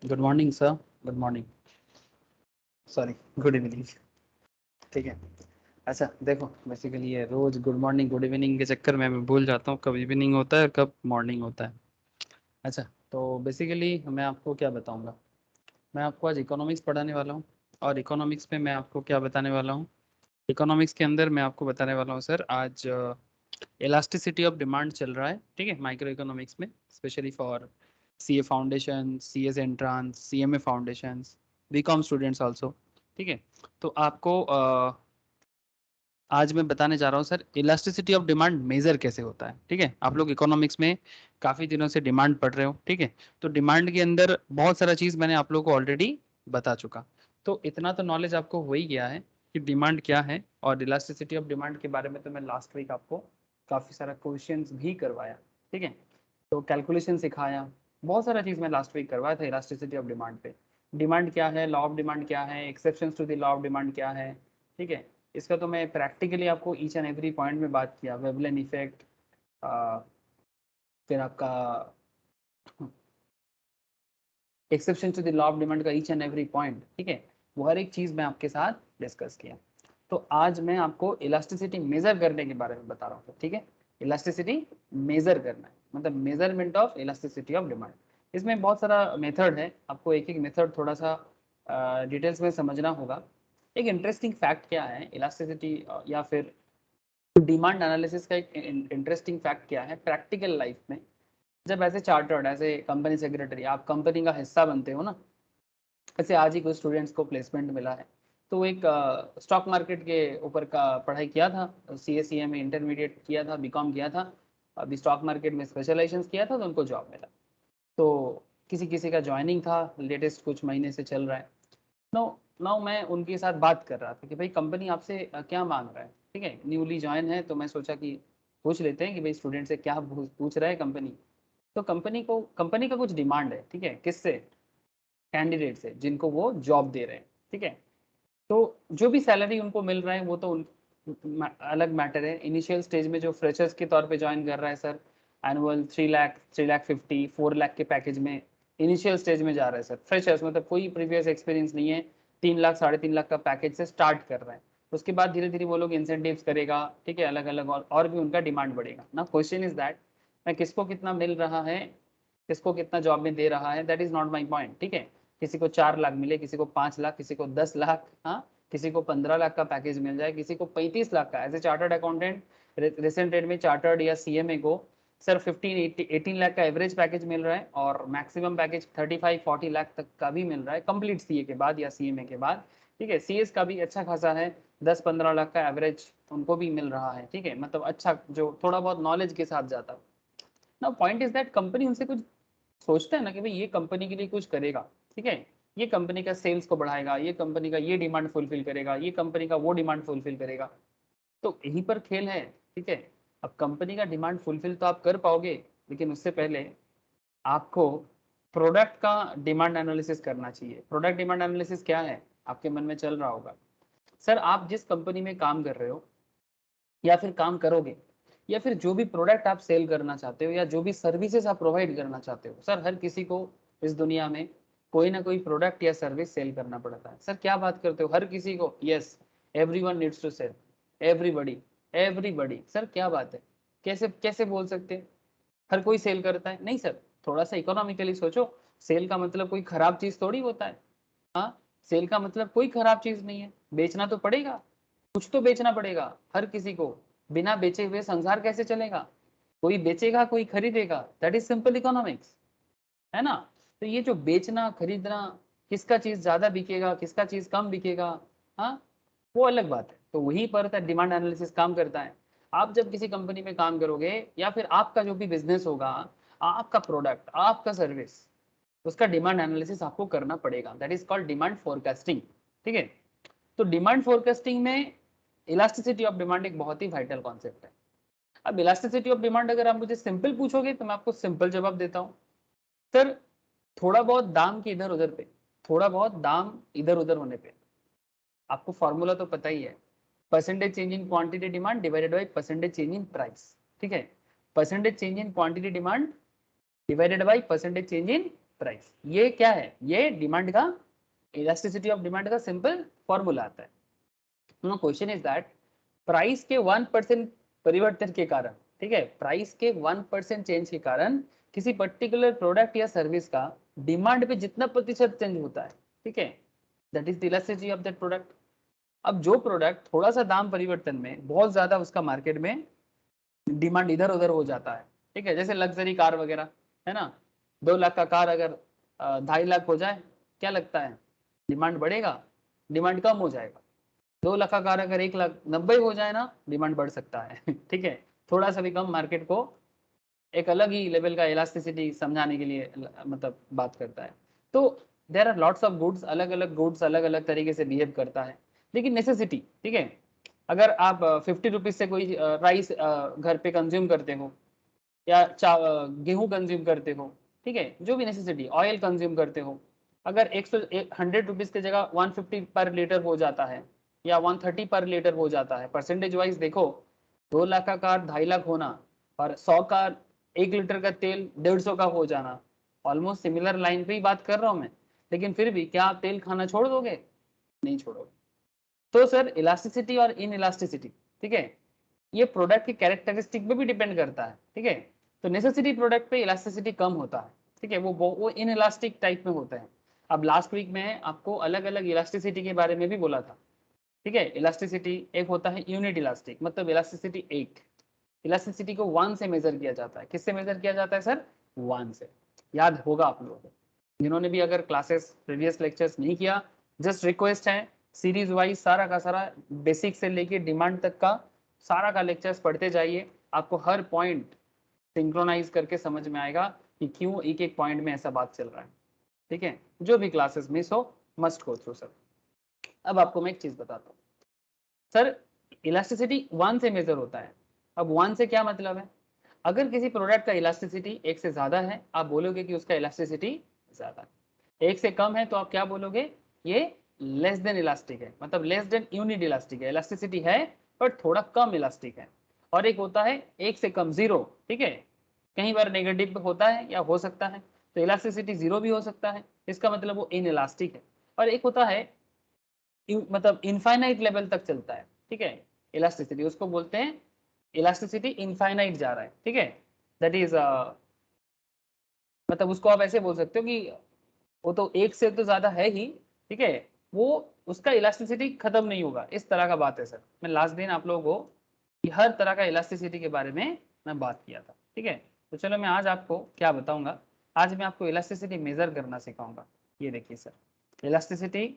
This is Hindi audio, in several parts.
Good morning sir, good morning, sorry good evening. ठीक है, अच्छा देखो, बेसिकली ये रोज गुड मॉर्निंग गुड इवनिंग के चक्कर में मैं भूल जाता हूँ कब इवनिंग होता है कब मॉर्निंग होता है। अच्छा, तो बेसिकली मैं आपको क्या बताऊँगा, मैं आपको आज इकोनॉमिक्स पढ़ाने वाला हूँ। और इकोनॉमिक्स में मैं आपको क्या बताने वाला हूँ, इकोनॉमिक्स के अंदर मैं आपको बताने वाला हूँ सर आज इलास्टिसिटी ऑफ डिमांड चल रहा है। ठीक है, माइक्रो इकोनॉमिक्स में specially for CA foundation, CS entrance, CMA foundation, BCom students also. ठीक है, तो आपको आज मैं बताने जा रहा हूँ sir elasticity of demand measure कैसे होता है। ठीक है, आप लोग इकोनॉमिक्स में काफ़ी दिनों से डिमांड पढ़ रहे हो। ठीक है, तो डिमांड के अंदर बहुत सारा चीज़ मैंने आप लोगों को ऑलरेडी बता चुका, तो इतना तो नॉलेज आपको हो ही गया है कि डिमांड क्या है। और इलास्टिसिटी ऑफ डिमांड के बारे में तो मैं लास्ट वीक आपको काफ़ी सारा क्वेश्चंस भी करवाया। ठीक है, तो कैलकुलेशन सिखाया, बहुत सारा चीज़ मैं लास्ट वीक करवाया था इलास्टिसिटी ऑफ डिमांड पे। डिमांड क्या है, लॉ ऑफ डिमांड क्या है, exceptions to the law of demand क्या है। ठीक है, इसका तो मैं प्रैक्टिकली आपको ईच एंड एवरी पॉइंट में बात किया, वेवलेन इफेक्ट, फिर आपका exception to the law of demand का ईच एंड एवरी पॉइंट। ठीक है, वो हर एक चीज़ मैं आपके साथ डिस्कस किया। तो आज मैं आपको इलास्टिसिटी मेजर करने के बारे में बता रहा हूँ। ठीक है, इलास्टिसिटी मेजर करना है मतलब measurement of elasticity of demand. इसमें बहुत सारा मेथड है, आपको एक एक मेथड थोड़ा सा डिटेल्स में समझना होगा। एक इंटरेस्टिंग फैक्ट क्या है इलास्टिसिटी या फिर डिमांड एनालिसिस का एक इंटरेस्टिंग फैक्ट क्या है प्रैक्टिकल लाइफ में, जब as a chartered as a company secretary आप कंपनी का हिस्सा बनते हो ना। ऐसे आज ही कुछ स्टूडेंट्स को प्लेसमेंट मिला है, तो एक स्टॉक मार्केट के ऊपर का पढ़ाई किया था, CA में इंटरमीडिएट किया था, बीकॉम किया था, अभी स्टॉक मार्केट में स्पेशलाइजेशन किया था, तो उनको जॉब मिला। तो किसी किसी का ज्वाइनिंग था, लेटेस्ट कुछ महीने से चल रहा है। नो नो मैं उनके साथ बात कर रहा था कि भाई कंपनी आपसे क्या मांग रहा है। ठीक है, न्यूली ज्वाइन है, तो मैं सोचा कि पूछ लेते हैं कि भाई स्टूडेंट से क्या पूछ रहा है कंपनी। तो कंपनी का कुछ डिमांड है। ठीक है, किससे, कैंडिडेट से जिनको वो जॉब दे रहे हैं। ठीक है, तो जो भी सैलरी उनको मिल रहा है वो तो अलग मैटर है। इनिशियल स्टेज में जो फ्रेशर्स के तौर पे ज्वाइन कर रहा है सर, एनुअल 3 लाख, 3,50,000, 4 लाख के पैकेज में इनिशियल स्टेज में जा रहा है सर। फ्रेशर्स मतलब कोई प्रीवियस एक्सपीरियंस नहीं है, 3 लाख 3.5 लाख का पैकेज से स्टार्ट कर रहा है। उसके बाद धीरे धीरे वो लोग इंसेंटिव्स करेगा। ठीक है, अलग अलग और भी उनका डिमांड बढ़ेगा ना। क्वेश्चन इज दैट मैं किसको कितना मिल रहा है, किसको कितना जॉब में दे रहा है, that is not my point. ठीक है, किसी को 4 लाख मिले, किसी को 5 लाख, किसी को 10 लाख, हाँ, किसी को 15 लाख का पैकेज मिल जाए, किसी को 35 लाख का। As a chartered accountant recent date में चार्टर्ड या CMA को सर 15-18 लाख का एवरेज पैकेज मिल रहा है, और मैक्सिमम पैकेज 35-40 लाख तक का भी मिल रहा है कंप्लीट CA के बाद या CMA के बाद। ठीक है, CS का भी अच्छा खासा है, 10-15 लाख का एवरेज उनको भी मिल रहा है। ठीक है, मतलब अच्छा जो थोड़ा बहुत नॉलेज के साथ जाता है ना। पॉइंट इज दैट कंपनी उनसे कुछ सोचता है ना कि भाई ये कंपनी के लिए कुछ करेगा। ठीक है, ये कंपनी का सेल्स को बढ़ाएगा, ये कंपनी का ये डिमांड फुलफिल करेगा, ये कंपनी का वो डिमांड फुलफिल करेगा। तो यहीं पर खेल है। ठीक है, अब कंपनी का डिमांड फुलफिल तो आप कर पाओगे, लेकिन उससे पहले आपको प्रोडक्ट का डिमांड एनालिसिस करना चाहिए। प्रोडक्ट डिमांड एनालिसिस क्या है, आपके मन में चल रहा होगा। सर आप जिस कंपनी में काम कर रहे हो या फिर काम करोगे, या फिर जो भी प्रोडक्ट आप सेल करना चाहते हो या जो भी सर्विसेज आप प्रोवाइड करना चाहते हो, सर हर किसी को इस दुनिया में कोई ना कोई प्रोडक्ट या सर्विस सेल करना पड़ता है। सर क्या बात करते हो, हर किसी को? Yes, everyone needs to sell, everybody, everybody. Sir क्या बात है, कैसे कैसे बोल सकते हैं हर कोई सेल करता है? नहीं सर, थोड़ा सा इकोनॉमिकली सोचो। सेल का मतलब कोई खराब चीज थोड़ी होता है। हाँ, सेल का मतलब कोई खराब चीज नहीं है, बेचना तो पड़ेगा, कुछ तो बेचना पड़ेगा हर किसी को। बिना बेचे हुए संसार कैसे चलेगा? कोई बेचेगा, कोई खरीदेगा, दैट इज सिंपल इकोनॉमिक्स, है ना। तो ये जो बेचना खरीदना, किसका चीज ज्यादा बिकेगा, किसका चीज कम बिकेगा, हाँ, वो अलग बात है। तो वहीं पर डिमांड एनालिसिस काम करता है। आप जब किसी कंपनी में काम करोगे या फिर आपका जो भी बिजनेस होगा, आपका प्रोडक्ट, आपका सर्विस, उसका डिमांड एनालिसिस आपको करना पड़ेगा। That is called demand forecasting. ठीक है, तो डिमांड फोरकास्टिंग में इलास्टिसिटी ऑफ डिमांड एक बहुत ही वाइटल कॉन्सेप्ट है। अब इलास्टिसिटी ऑफ डिमांड अगर आप मुझे सिंपल पूछोगे तो मैं आपको सिंपल जवाब देता हूं सर, थोड़ा बहुत दाम के इधर उधर पे, थोड़ा बहुत दाम इधर उधर होने पे, आपको फॉर्मूला तो पता ही है, percentage change in quantity demand divided by percentage change in price. ठीक है, percentage change in quantity demand divided by percentage change in price. ये क्या है, ये डिमांड का, इलास्टिसिटी ऑफ डिमांड का सिंपल फॉर्मूला आता है। No question is that price के 1% परिवर्तन के कारण, ठीक है, प्राइस के 1% चेंज के कारण किसी पर्टिकुलर प्रोडक्ट या सर्विस का डिमांड पे जितना प्रतिशत चेंज होता है, ठीक है, that is the elasticity of that product. अब जो प्रोडक्ट थोड़ा सा दाम परिवर्तन में बहुत ज्यादा उसका मार्केट में डिमांड इधर उधर हो जाता है, ठीक है, जैसे लग्जरी कार वगैरह है ना, 2 लाख का कार अगर 2.5 लाख हो जाए, क्या लगता है डिमांड बढ़ेगा, डिमांड कम हो जाएगा। 2 लाख का कार अगर 1,90,000 हो जाए ना, डिमांड बढ़ सकता है ठीक है, थोड़ा सा भी कम मार्केट को एक अलग ही लेवल का इलास्टिसिटी समझाने के लिए मतलब बात करता है। तो there are lots of goods, अलग अलग गुड्स अलग अलग तरीके से बिहेव करता है, लेकिन नेसेसिटी, ठीक है, अगर आप 50 रुपीज से कोई राइस घर पे कंज्यूम करते हो या गेहूं कंज्यूम करते हो, ठीक है, जो भी नेसेसिटी, ऑयल कंज्यूम करते हो, अगर 100 रुपीज की जगह 150 पर लीटर हो जाता है या 130 पर लीटर हो जाता है, परसेंटेज वाइज देखो, 2 लाख का कार 2.5 लाख होना और 100 का 1 लीटर का तेल 150 का हो जाना, ऑलमोस्ट सिमिलर लाइन पे ही बात कर रहा हूं मैं, लेकिन फिर भी क्या आप तेल खाना छोड़ दोगे, नहीं छोड़ोगे। तो सर इलास्टिसिटी और इन इलास्टिसिटी, ठीक है, ये प्रोडक्ट की कैरेक्टरिस्टिक पे भी डिपेंड करता है, ठीक है, तो नेसेसिटी प्रोडक्ट पे इलास्टिसिटी कम होता है, ठीक है, वो इन इलास्टिक टाइप में होता है। अब लास्ट वीक में आपको अलग अलग इलास्टिसिटी के बारे में भी बोला था, ठीक है, इलास्टिसिटी एक होता है यूनिट इलास्टिक, मतलब इलास्टिसिटी एक, इलास्टिसिटी को 1 से मेजर किया जाता है। किससे मेजर किया जाता है सर, 1 से। याद होगा आप लोगों को, जिन्होंने भी अगर क्लासेस प्रीवियस लेक्चर्स नहीं किया, जस्ट रिक्वेस्ट है सीरीज वाइज सारा का सारा बेसिक से लेके डिमांड तक का सारा का लेक्चर्स पढ़ते जाइए, आपको हर पॉइंट सिंक्रोनाइज करके समझ में आएगा कि क्यों एक एक पॉइंट में ऐसा बात चल रहा है, ठीक है, जो भी क्लासेस मिस हो मस्ट गो थ्रू सर। अब आपको मैं एक चीज बताता हूँ सर, इलास्टिसिटी 1 से मेजर होता है। अब 1 से क्या मतलब है, अगर किसी प्रोडक्ट का इलास्टिसिटी 1 से ज्यादा है, आप बोलोगे कि उसका इलास्टिसिटी ज्यादा है। 1 से कम है तो आप क्या बोलोगे, ये लेस देन इलास्टिक है, मतलब लेस देन यूनिट इलास्टिक है, इलास्टिसिटी है पर थोड़ा कम इलास्टिक है। और एक होता है 1 से कम 0, ठीक है, कई बार नेगेटिव होता है या हो सकता है, तो इलास्टिसिटी 0 भी हो सकता है, इसका मतलब वो इन इलास्टिक है। और एक होता है मतलब इनफाइनाइट लेवल तक चलता है, ठीक है, इलास्टिसिटी उसको बोलते हैं इलास्टिसिटी इनफाइनाइट जा रहा है, ठीक है, दैट इज मतलब उसको आप ऐसे बोल सकते हो कि वो तो 1 से तो ज्यादा है ही, ठीक है, वो उसका इलास्टिसिटी खत्म नहीं होगा, इस तरह का बात है सर। मैं लास्ट दिन आप लोगों को कि हर तरह का इलास्टिसिटी के बारे में मैं बात किया था, ठीक है, तो चलो मैं आज आपको क्या बताऊंगा, आज मैं आपको इलास्टिसिटी मेजर करना सिखाऊंगा। ये देखिए सर, इलास्टिसिटी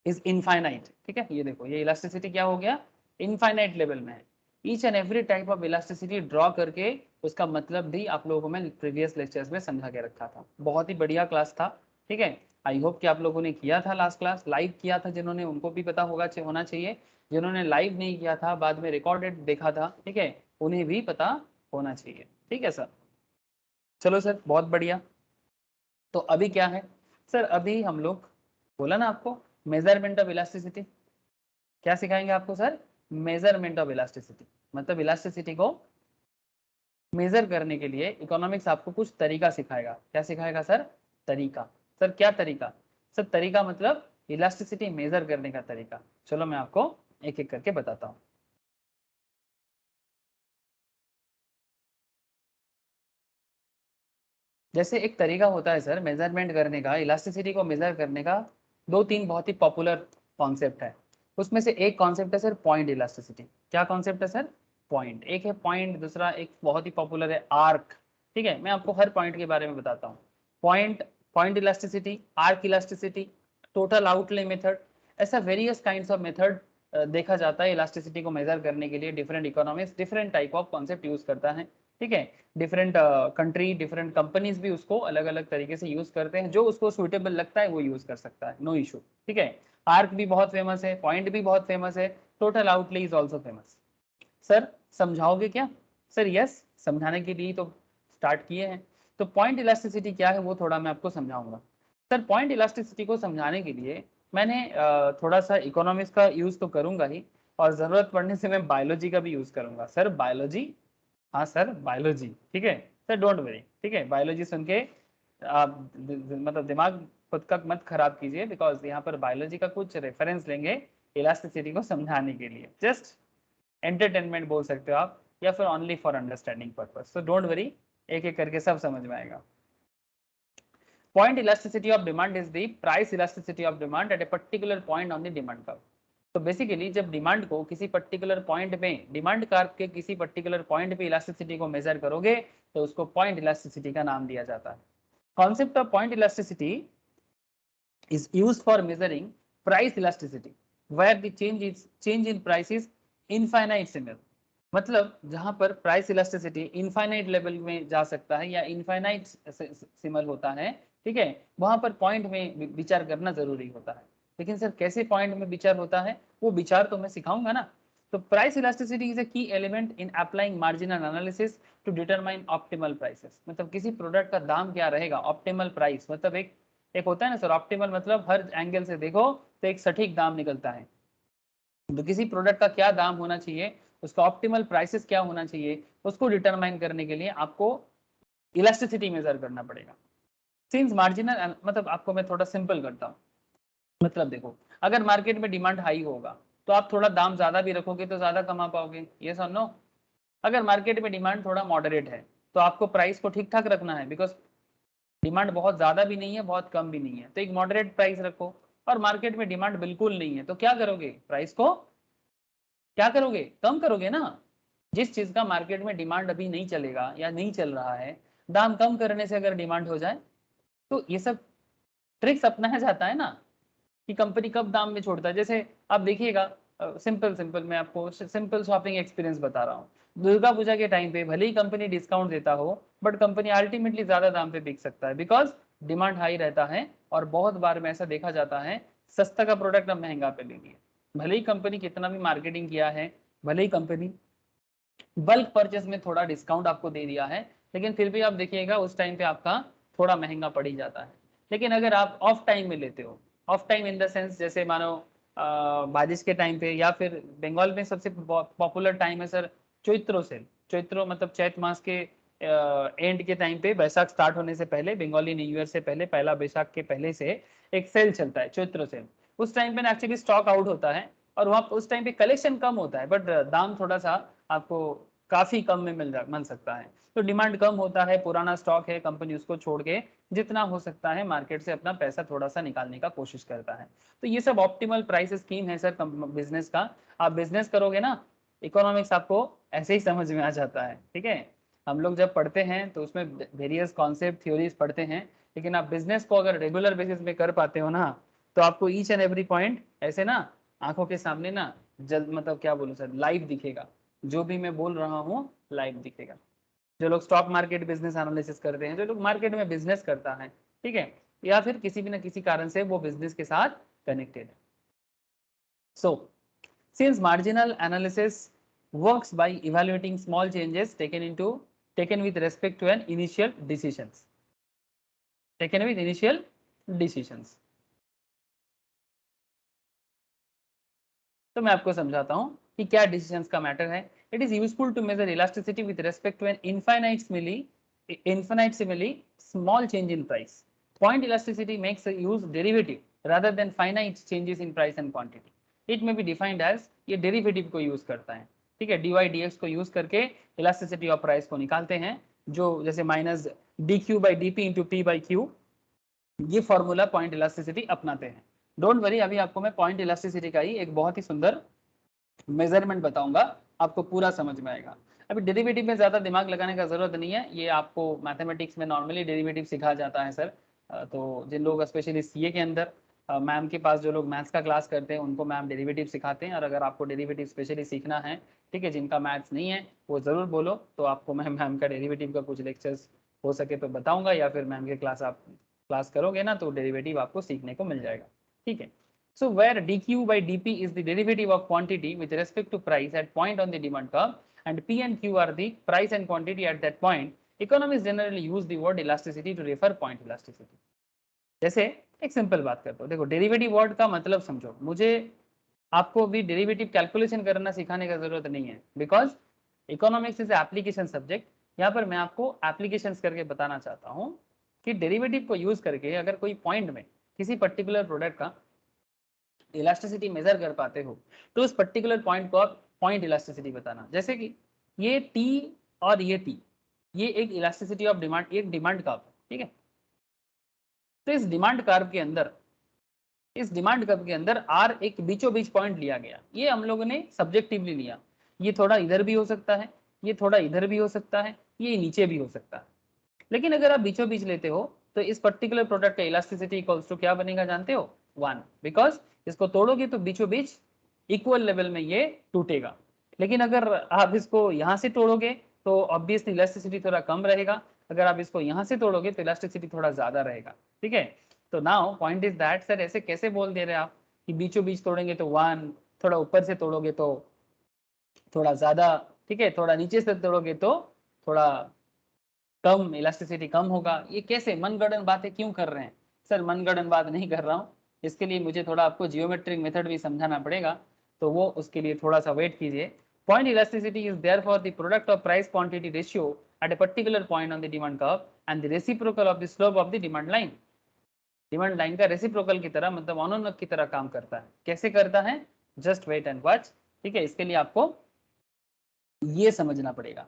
इज इनफाइनाइट, ठीक है, ये देखो ये इलास्टिसिटी क्या हो गया, इनफाइनाइट लेवल में है। Each and every type of elasticity draw करके उसका मतलब भी आप लोगों को मैं प्रीवियस लेक्चर्स में समझा के रखा था। बहुत ही बढ़िया क्लास था, ठीक है, आई होप कि आप लोगों ने किया था लास्ट क्लास, लाइव किया था जिन्होंने उनको भी पता होगा होना चाहिए, जिन्होंने लाइव नहीं किया था बाद में रिकॉर्डेड देखा था, ठीक है, उन्हें भी पता होना चाहिए, ठीक है सर। चलो सर बहुत बढ़िया। तो अभी क्या है सर, अभी हम लोग बोला ना आपको मेजरमेंट ऑफ इलास्टिसिटी, क्या सिखाएंगे आपको सर, मेजरमेंट ऑफ इलास्टिसिटी, मतलब इलास्टिसिटी को मेजर करने के लिए इकोनॉमिक्स आपको कुछ तरीका सिखाएगा। क्या सिखाएगा सर, तरीका। सर क्या तरीका, सर तरीका मतलब इलास्टिसिटी मेजर करने का तरीका। चलो मैं आपको एक एक करके बताता हूँ। जैसे एक तरीका होता है सर मेजरमेंट करने का, इलास्टिसिटी को मेजर करने का, 2-3 बहुत ही पॉपुलर कॉन्सेप्ट है। उसमें से एक कॉन्सेप्ट है सर पॉइंट इलास्टिसिटी। क्या कॉन्सेप्ट है सर, पॉइंट। एक है पॉइंट, दूसरा एक बहुत ही पॉपुलर है आर्क, ठीक है, मैं आपको हर पॉइंट के बारे में बताता हूँ। Point, point elasticity, arc elasticity, total outlay method, ऐसा वेरियस काइंड्स ऑफ मेथड देखा जाता है इलास्टिसिटी को मेजर करने के लिए। Different economics different type of concept use करता है, ठीक है, डिफरेंट कंट्री डिफरेंट कंपनीज भी उसको अलग अलग तरीके से यूज करते हैं, जो उसको सुइटेबल लगता है वो यूज कर सकता है, नो इशू, ठीक है। आर्क भी बहुत फेमस है, पॉइंट भी बहुत फेमस है, total outlay is also famous. Sir समझाओगे क्या, सर यस, समझाने के लिए तो स्टार्ट किए हैं। तो पॉइंट इलास्टिसिटी क्या है वो थोड़ा मैं आपको समझाऊंगा। सर पॉइंट इलास्टिसिटी को समझाने के लिए मैंने थोड़ा सा इकोनॉमिक्स का यूज तो करूंगा ही, और जरूरत पड़ने से मैं बायोलॉजी का भी यूज करूंगा। सर बायोलॉजी, हाँ सर बायोलॉजी, ठीक है, सर डोंट वरी, ठीक है, बायोलॉजी सुन के आप मतलब दिमाग खुद का मत खराब कीजिए, बिकॉज यहाँ पर बायोलॉजी का कुछ रेफरेंस लेंगे इलास्टिसिटी को समझाने के लिए, जस्ट एंटरटेनमेंट बोल सकते हो आप, या फिर only for understanding purpose. So don't worry, एक एक करके सब समझ में आएगा। Point elasticity of demand is the price elasticity of demand at a particular point on the demand curve. तो बेसिकली जब डिमांड को किसी पर्टिकुलर पॉइंट में, डिमांड कर्व के किसी पर्टिकुलर पॉइंट पे इलास्टिसिटी को मेजर करोगे तो उसको पॉइंट इलास्टिसिटी का नाम दिया जाता है। Concept of point elasticity is used for measuring price elasticity where the change in price is infinite similar, मतलब जहां पर प्राइस इलास्टिसिटी इनफाइनाइट लेवल में जा सकता है या इनफाइनाइट सिमिलर होता है, ठीक है, वहां पर पॉइंट में विचार करना जरूरी होता है। लेकिन सर कैसे पॉइंट में विचार होता है, वो विचार तो मैं सिखाऊंगा ना। तो price elasticity is a key element in applying marginal analysis to determine optimal prices. मतलब किसी प्रोडक्ट का दाम क्या रहेगा, ऑप्टिमल प्राइस मतलब एक होता है ना सर, ऑप्टिमल मतलब हर एंगल से देखो तो एक सटीक दाम निकलता है। तो किसी प्रोडक्ट का क्या दाम होना चाहिए, उसका ऑप्टिमल प्राइसेस क्या होना चाहिए, उसको डिटरमाइन करने के लिए आपको इलास्टिसिटी मेजर करना पड़ेगा। सिंस मार्जिनल, मतलब आपको मैं थोड़ा सिंपल करता हूँ, मतलब देखो अगर मार्केट में डिमांड हाई होगा तो आप थोड़ा दाम ज्यादा भी रखोगे तो ज्यादा कमा पाओगे, ये और नो। अगर मार्केट में डिमांड थोड़ा मॉडरेट है तो आपको प्राइस को ठीक ठाक रखना है, बिकॉज डिमांड बहुत ज्यादा भी नहीं है बहुत कम भी नहीं है, तो एक मॉडरेट प्राइस रखो। और मार्केट में डिमांड बिल्कुल नहीं है तो क्या करोगे, प्राइस को क्या करोगे, कम करोगे ना। जिस चीज का मार्केट में डिमांड अभी नहीं चलेगा या नहीं चल रहा है, दाम कम करने से अगर डिमांड हो जाए तो ये सब ट्रिक्स अपनाया जाता है ना, कि कंपनी कब दाम में छोड़ता है। जैसे आप देखिएगा, सिंपल सिंपल मैं आपको सिंपल शॉपिंग एक्सपीरियंस बता रहा हूँ। दुर्गा पूजा के टाइम पे भले ही कंपनी डिस्काउंट देता हो, बट कंपनी अल्टीमेटली ज्यादा दाम पे बिक सकता है, बिकॉज डिमांड हाई रहता है। और बहुत बार में ऐसा देखा जाता है, सस्ता का प्रोडक्ट अब महंगा पे ले लिया, भले ही कंपनी कितना भी मार्केटिंग किया है, भले ही कंपनी बल्क परचेस में थोड़ा डिस्काउंट आपको दे दिया है, लेकिन फिर भी आप देखिएगा उस टाइम पे आपका थोड़ा महंगा पड़ ही जाता है। लेकिन अगर आप ऑफ टाइम में लेते हो, of time in the sense जैसे मानो बारिश के टाइम पे, या फिर बंगाल में सबसे पॉपुलर टाइम है सर चैत्रो सेल। चैत्रो मतलब चैत मास के एंड के टाइम पे, बैसाख स्टार्ट होने से पहले, बंगाली न्यू ईयर से पहले, पहला बैसाख के पहले से एक सेल चलता है, चैत्रो सेल। उस टाइम पे ना एक्चुअली स्टॉक आउट होता है और वहाँ उस टाइम पे कलेक्शन कम होता है, बट दाम थोड़ा सा आपको काफी कम में मिल सकता है। तो डिमांड कम होता है, पुराना स्टॉक है, कंपनी उसको छोड़ के जितना हो सकता है मार्केट से अपना पैसा थोड़ा सा निकालने का कोशिश करता है। तो ये सब ऑप्टिमल प्राइस स्कीम है सर बिजनेस का। आप बिजनेस करोगे ना, इकोनॉमिक्स आपको ऐसे ही समझ में आ जाता है, ठीक है। हम लोग जब पढ़ते हैं तो उसमें वेरियस कॉन्सेप्ट थ्योरीज पढ़ते हैं, लेकिन आप बिजनेस को अगर रेगुलर बेसिस में कर पाते हो ना, तो आपको ईच एंड एवरी पॉइंट ऐसे ना आंखों के सामने ना जल्द, मतलब क्या बोलूं सर, लाइव दिखेगा। जो भी मैं बोल रहा हूँ लाइव दिखेगा। जो लोग स्टॉक मार्केट बिजनेस एनालिसिस करते हैं, जो लोग मार्केट में बिजनेस करता है, ठीक है, या फिर किसी भी ना किसी कारण से वो बिजनेस के साथ कनेक्टेड है। So since marginal analysis works by evaluating small changes taken with respect to an initial decisions, taken with initial decisions। तो मैं आपको समझाता हूं कि क्या डिसीजंस का मैटर है। It is useful to measure elasticity with respect to an infinitesimally small change in price. Point elasticity makes a use derivative rather than finite changes in price and quantity. It may be defined as, ये डेरिवेटिव को यूज करता है, ठीक है, dy dx को यूज करके इलास्टिसिटी ऑफ प्राइस को निकालते हैं, जो जैसे minus dq by dp into p by q, ये फॉर्मूला पॉइंट इलास्टिसिटी अपनाते हैं। डोंट वरी, अभी आपको मैं पॉइंट इलास्टिसिटी का ही एक बहुत ही सुंदर मेजरमेंट बताऊंगा, आपको पूरा समझ में आएगा। अभी डेरिवेटिव में ज्यादा दिमाग लगाने का जरूरत नहीं है, ये आपको मैथमेटिक्स में नॉर्मली डेरिवेटिव सिखाया जाता है सर। तो जिन लोग स्पेशली सीए के अंदर मैम के पास जो लोग मैथ्स का क्लास करते हैं उनको मैम डेरिवेटिव सिखाते हैं। और अगर आपको डेरिवेटिव स्पेशली सीखना है, ठीक है, जिनका मैथ्स नहीं है वो जरूर बोलो, तो आपको मैं मैम का डेरिवेटिव का कुछ लेक्चर्स हो सके तो बताऊंगा, या फिर मैम के क्लास आप क्लास करोगे ना तो डेरिवेटिव आपको सीखने को मिल जाएगा, ठीक है। So where dq by dp is the derivative of quantity with respect to price at point on the demand curve, and p and q are the price and quantity at that point, economists generally use the word elasticity to refer point elasticity. जैसे एक सिंपल बात करते हो, देखो डेरिवेटिव वर्ड का मतलब समझो, मुझे आपको भी डेरिवेटिव कैलकुलेशन करना सिखाने का जरूरत नहीं है, because economics is application subject. यहाँ पर मैं आपको एप्लीकेशंस करके बताना चाहता हूँ कि डेरिवेटिव को यूज करके अगर कोई पॉइंट में किसी पर्टिकुलर प्रोडक्ट का इलास्टिसिटी मेजर कर पाते हो तो उस पर्टिकुलर पॉइंट को आप पॉइंट इलास्टिसिटी बताना। जैसे कि ये टी और ये टी, ये एक इलास्टिसिटी ऑफ डिमांड, एक डिमांड कर्व, ठीक है। तो इस डिमांड कर्व के अंदर, इस डिमांड कर्व के अंदर आर एक बीचों बीच पॉइंट लिया गया, ये हम लोगों ने सब्जेक्टिवली लिया। ये थोड़ा इधर भी हो सकता है, ये थोड़ा इधर भी हो सकता है, ये नीचे भी हो सकता है। लेकिन अगर आप बीचों बीच लेते हो तो इस पर्टिकुलर प्रोडक्ट का इलास्टिसिटी इक्वल्स टू क्या बनेगा जानते हो? 1, बिकॉज इसको तोड़ोगे तो बीचों बीच इक्वल लेवल में ये टूटेगा। लेकिन अगर आप इसको यहाँ से तोड़ोगे तो ऑब्वियसली इलास्टिसिटी थोड़ा कम रहेगा, अगर आप इसको यहाँ से तोड़ोगे तो इलास्टिसिटी थोड़ा ज्यादा रहेगा, ठीक है। तो now point is that sir ऐसे कैसे बोल दे रहे हैं आप कि बीचों बीच तोड़ेंगे तो 1, थोड़ा ऊपर से तोड़ोगे तो थोड़ा ज्यादा, ठीक है, थोड़ा नीचे से तोड़ोगे तो थोड़ा कम, इलास्टिसिटी कम होगा। ये कैसे मनगढ़ंत बातें क्यों कर रहे हैं? सर मनगढ़ंत बात नहीं कर रहा हूँ, इसके लिए मुझे थोड़ा आपको जियोमेट्रिक मेथड भी समझाना पड़ेगा, तो वो उसके लिए थोड़ा सा वेट कीजिए। Point elasticity is there for the product of price quantity ratio at a particular point on the demand curve and the reciprocal of the slope of the demand line. Demand line का रेसिप्रोकल की तरह, मतलब अनुनाद की तरह काम करता है। कैसे करता है? जस्ट वेट एंड वॉच, ठीक है। इसके लिए आपको ये समझना पड़ेगा।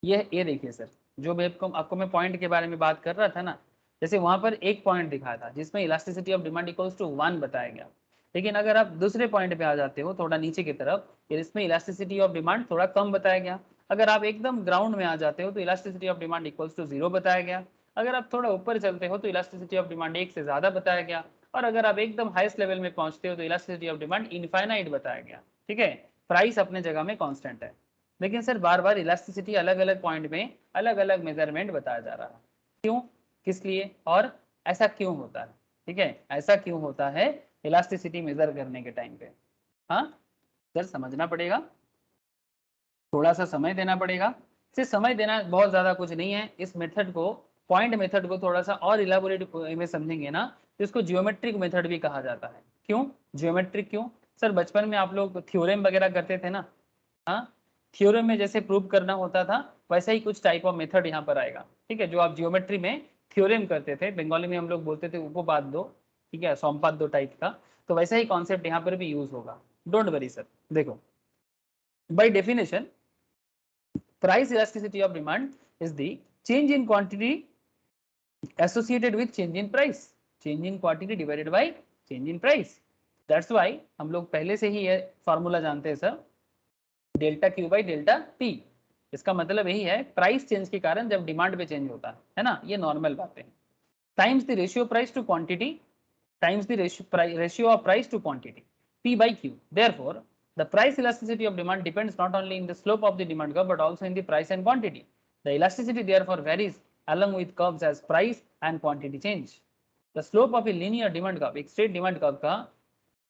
ये देखिए सर, जो मैं आपको मैं पॉइंट के बारे में बात कर रहा था ना, जैसे वहां पर एक पॉइंट दिखाया था जिसमें elasticity of demand equals to 1 बताया गया। लेकिन अगर आप दूसरे पॉइंट पे आ जाते हो थोड़ा नीचे की तरफ, फिर इसमें इलास्टिसिटी ऑफ डिमांड थोड़ा कम बताया गया। अगर आप एकदम ग्राउंड में आ जाते हो तो elasticity of demand equals to 0 बताया गया। अगर आप थोड़ा ऊपर चलते हो तो इलास्टिसिटी ऑफ डिमांड 1 से ज्यादा बताया गया। और अगर आप एकदम हाईएस्ट लेवल में पहुंचते हो तो इलास्टिसिटी ऑफ डिमांड इनफाइनाइट बताया गया, ठीक है। प्राइस अपने जगह में कांस्टेंट है। लेकिन सर बार बार इलास्टिसिटी अलग अलग पॉइंट में अलग अलग मेजरमेंट बताया जा रहा है, क्यों, किस लिए और ऐसा क्यों होता है? ठीक है, ऐसा क्यों होता है इलास्टिसिटी मेजर करने के टाइम पे? हाँ सर समझना पड़ेगा, थोड़ा सा समय देना पड़ेगा। सिर्फ समय देना बहुत ज्यादा कुछ नहीं है। इस मेथड को, पॉइंट मेथड को थोड़ा सा और इलाबोरेट में समझेंगे ना तो इसको जियोमेट्रिक मेथड भी कहा जाता है। क्यों जियोमेट्रिक? क्यों सर, बचपन में आप लोग थ्योरम वगैरह करते थे ना, हाँ, थ्योरम में जैसे प्रूव करना होता था वैसा ही कुछ टाइप ऑफ मेथड यहाँ पर आएगा, ठीक है। जो आप जियोमेट्री में थ्योरम करते थे, बंगाली में हम लोग बोलते थे उपपाद दो, ठीक है, सोमपाद दो टाइप का, तो वैसा ही कॉन्सेप्ट यहाँ पर भी यूज होगा। Don't worry sir. देखो, by definition price elasticity of demand is the change in quantity associated with change in price, change in quantity divided by change in price। that's why हम लोग पहले से ही ये फॉर्मूला जानते हैं sir, delta Q by delta T. इसका मतलब यही है प्राइस चेंज के कारण जब डिमांड पे चेंज होता है ना, ये नॉर्मल बातें हैं। Times the ratio price to quantity, times the ratio of price to quantity, P by Q। Therefore, the price elasticity of demand depends not only in the slope of the demand curve but also in the price and quantity. The elasticity therefore varies along with curves as price and quantity change. The slope of a linear demand curve, एक straight demand curve का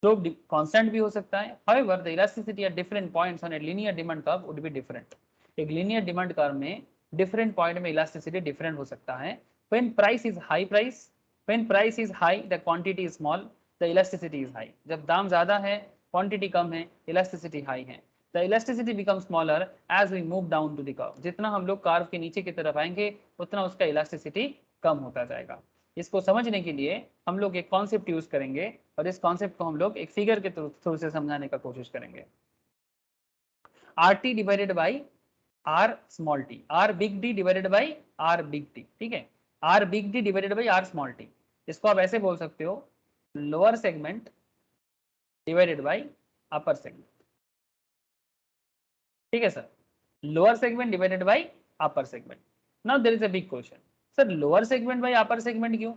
slope constant भी हो सकता है। However, the elasticity at different points on a linear demand curve would be different. एक linear demand curve में different point में elasticity different हो सकता है। When price is high price, when price is high, the quantity is small, the elasticity is high। जब दाम ज्यादा है, क्वांटिटी कम है, इलास्टिसिटी हाई है। The elasticity becomes smaller as we move down to the curve। जितना हम लोग कर्व के नीचे की तरफ आएंगे उतना उसका इलास्टिसिटी कम होता जाएगा। इसको समझने के लिए हम लोग एक कॉन्सेप्ट यूज करेंगे और इस कॉन्सेप्ट को हम लोग एक फिगर के थ्रू से समझाने का कोशिश करेंगे। R T divided by R small T, R big D divided by R big T, ठीक है। R big D divided by R small T, इसको आप ऐसे बोल सकते हो lower segment divided by upper segment, ठीक है sir. Lower segment divided by upper segment. Now there is a big question, sir lower segment by upper segment क्यों?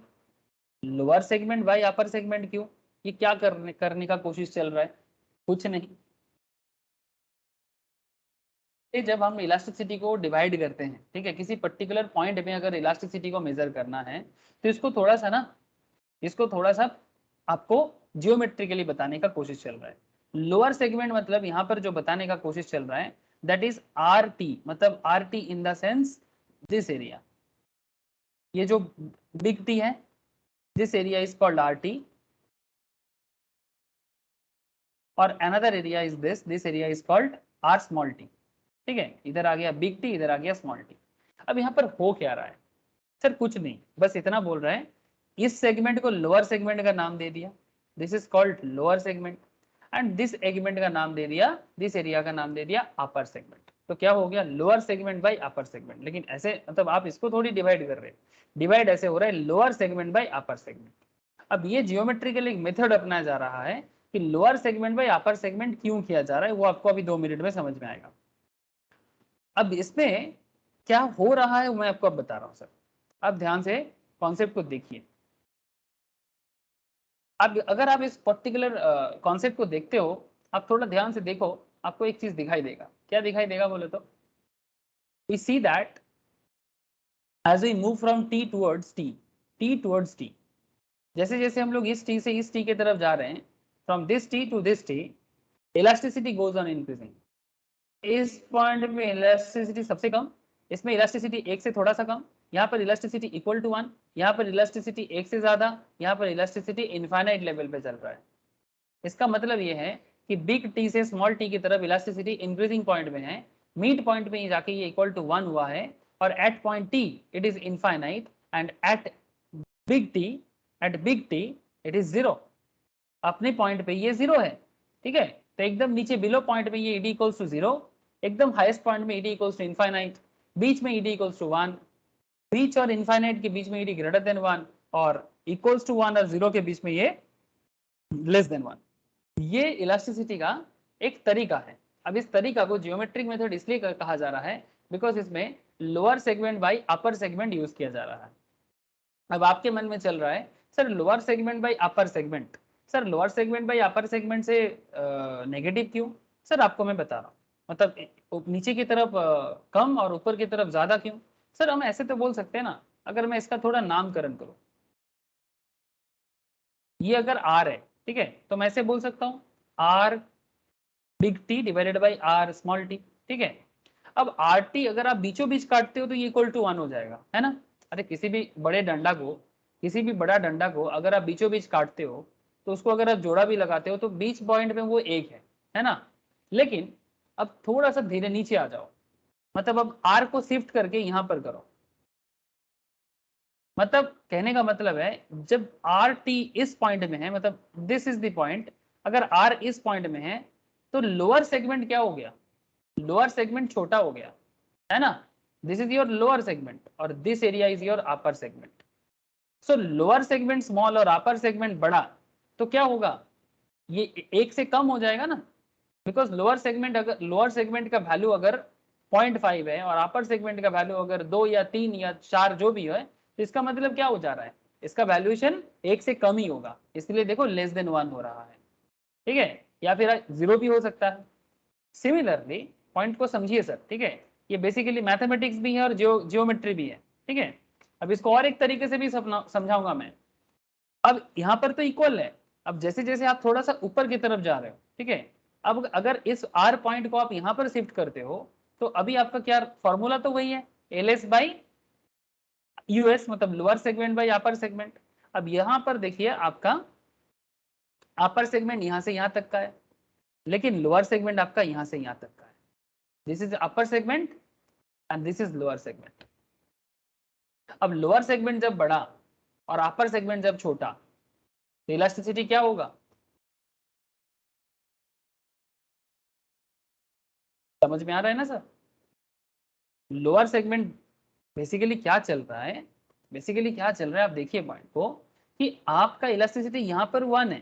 Lower segment by upper segment क्यों? ये क्या करने का कोशिश चल रहा है? कुछ नहीं, जब हम इलास्टिसिटी को डिवाइड करते हैं, ठीक है, किसी पर्टिकुलर पॉइंट में अगर इलास्टिसिटी को मेजर करना है तो इसको थोड़ा सा ना, इसको थोड़ा सा आपको जियोमेट्रिकली बताने का कोशिश चल रहा है। लोअर सेगमेंट मतलब यहाँ पर जो बताने का कोशिश चल रहा है दैट इज आर टी, मतलब R T in the sense this area, ये जो बिग टी है, this area is called R T और another area is this area is called R small T, ठीक है। इधर आ गया बिग टी, इधर आ गया स्मॉल टी। अब यहाँ पर हो क्या रहा है सर? कुछ नहीं, बस इतना बोल रहा है, इस सेगमेंट को लोअर सेगमेंट का नाम दे दिया, this is called lower segment, and this segment का नाम दे दिया, दिस एरिया का नाम दे दिया अपर सेगमेंट। तो क्या हो गया? Lower segment by upper segment. लेकिन ऐसे मतलब आप इसको थोड़ी डिवाइड कर रहे हैं, डिवाइड ऐसे हो रहा है lower segment by upper segment. अब ये जियोमेट्रिकल एक मेथड अपनाया जा रहा है कि lower segment by upper segment क्यों किया जा रहा है, वो आपको अभी 2 मिनट में समझ में आएगा। अब इसमें क्या हो रहा है मैं आपको अब बता रहा हूं सर, अब ध्यान से कॉन्सेप्ट को देखिए। अब अगर आप इस पर्टिकुलर कॉन्सेप्ट को देखते हो, आप थोड़ा ध्यान से देखो, आपको एक चीज दिखाई देगा। क्या दिखाई देगा बोले तो, we see that as we move from T towards T, T towards T, जैसे जैसे हम लोग इस टी से इस टी की तरफ जा रहे हैं, from this T to this T, elasticity goes on increasing. इस पॉइंट में इलास्टिसिटी सबसे कम, इसमें इलास्टिसिटी एक से थोड़ा सा कम, यहाँ पर इलास्टिसिटी इक्वल टू 1, यहाँ पर इलास्टिसिटी एक से ज्यादा, यहाँ पर इलास्टिसिटी इनफाइनाइट लेवल पे चल रहा है। इसका मतलब ये है कि बिग टी से स्मॉल टी की तरफ इलास्टिसिटी इंक्रीजिंग पॉइंट में है, मिड पॉइंट में जाके ये इक्वल टू 1 हुआ है, और at point T it is infinite, and at big T it is zero. अपने पॉइंट पे ये जीरो है, ठीक है। तो एकदम नीचे बिलो पॉइंट में ये ed इक्वल्स टू जीरो, एकदम हाईएस्ट पॉइंट में ed इक्वल्स टू इनफाइनाइट, बीच में ed इक्वल्स टू 1, बीच और इनफाइनाइट के बीच में ed ग्रेटर देन 1, और इक्वल्स टू 1 और 0 के बीच में ये लेस देन 1। ये इलास्टिसिटी का एक तरीका है। अब इस तरीका को जियोमेट्रिक मेथड इसलिए कहा जा रहा है बिकॉज इसमें lower segment by upper segment use किया जा रहा है। अब आपके मन में चल रहा है sir lower segment by upper segment, sir lower segment by upper segment से नेगेटिव क्यों? सर आपको मैं बता रहा हूँ, मतलब नीचे की तरफ कम और ऊपर की तरफ ज्यादा क्यों? सर हम ऐसे तो बोल सकते हैं ना, अगर मैं इसका थोड़ा नामकरण करूँ, ये अगर आर है, ठीक है, तो मैं ऐसे बोल सकता हूँ R big T divided by R small T, ठीक है। अब आर टी अगर आप बीचों बीच काटते हो तो ये इक्वल टू 1 हो जाएगा, है ना। अरे किसी भी बड़े डंडा को, किसी भी बड़ा डंडा को अगर आप बीचों बीच काटते हो तो उसको अगर आप जोड़ा भी लगाते हो तो बीच पॉइंट में वो एक है ना। लेकिन अब थोड़ा सा धीरे नीचे आ जाओ, मतलब अब आर को शिफ्ट करके यहां पर करो, मतलब कहने का मतलब है जब आर टी इस पॉइंट में है, मतलब दिस इज द पॉइंट, अगर आर इस पॉइंट में है तो लोअर सेगमेंट क्या हो गया? लोअर सेगमेंट छोटा हो गया, है ना। This is your lower segment और this area is your upper segment. So lower segment small और अपर सेगमेंट बड़ा, तो क्या होगा? ये एक से कम हो जाएगा ना, बिकॉज लोअर सेगमेंट, अगर लोअर सेगमेंट का वैल्यू अगर 0.5 है और अपर सेगमेंट का वैल्यू अगर 2 या 3 या 4 जो भी है, तो इसका मतलब क्या हो जा रहा है? इसका वैल्यूएशन एक से कम ही होगा, इसलिए देखो लेस देन 1 हो रहा है, ठीक है, या फिर 0 भी हो सकता है। सिमिलरली पॉइंट को समझिए सर, ठीक है, ये बेसिकली मैथमेटिक्स भी है और जियोमेट्री भी है, ठीक है। अब इसको और एक तरीके से भी समझाऊंगा मैं। अब यहाँ पर तो इक्वल है, अब जैसे जैसे आप थोड़ा सा ऊपर की तरफ जा रहे हो, ठीक है, अब अगर इस आर पॉइंट को आप यहाँ पर शिफ्ट करते हो तो अभी आपका क्या फॉर्मूला तो वही है, एल एस बाई यूएस, मतलब lower segment by upper segment. अब यहाँ पर देखिए आपका अपर सेगमेंट यहाँ से यहाँ तक का है, लेकिन लोअर सेगमेंट आपका यहाँ से यहाँ तक का है। This is upper segment and this is lower segment. अब लोअर सेगमेंट जब बड़ा और अपर सेगमेंट जब छोटा तो इलास्टिसिटी क्या होगा? समझ में आ रहा है ना सर? लोअर सेगमेंट बेसिकली क्या चल रहा है, बेसिकली क्या चल रहा है, आप देखिए पॉइंट को कि आपका इलास्टिसिटी यहाँ पर 1 है,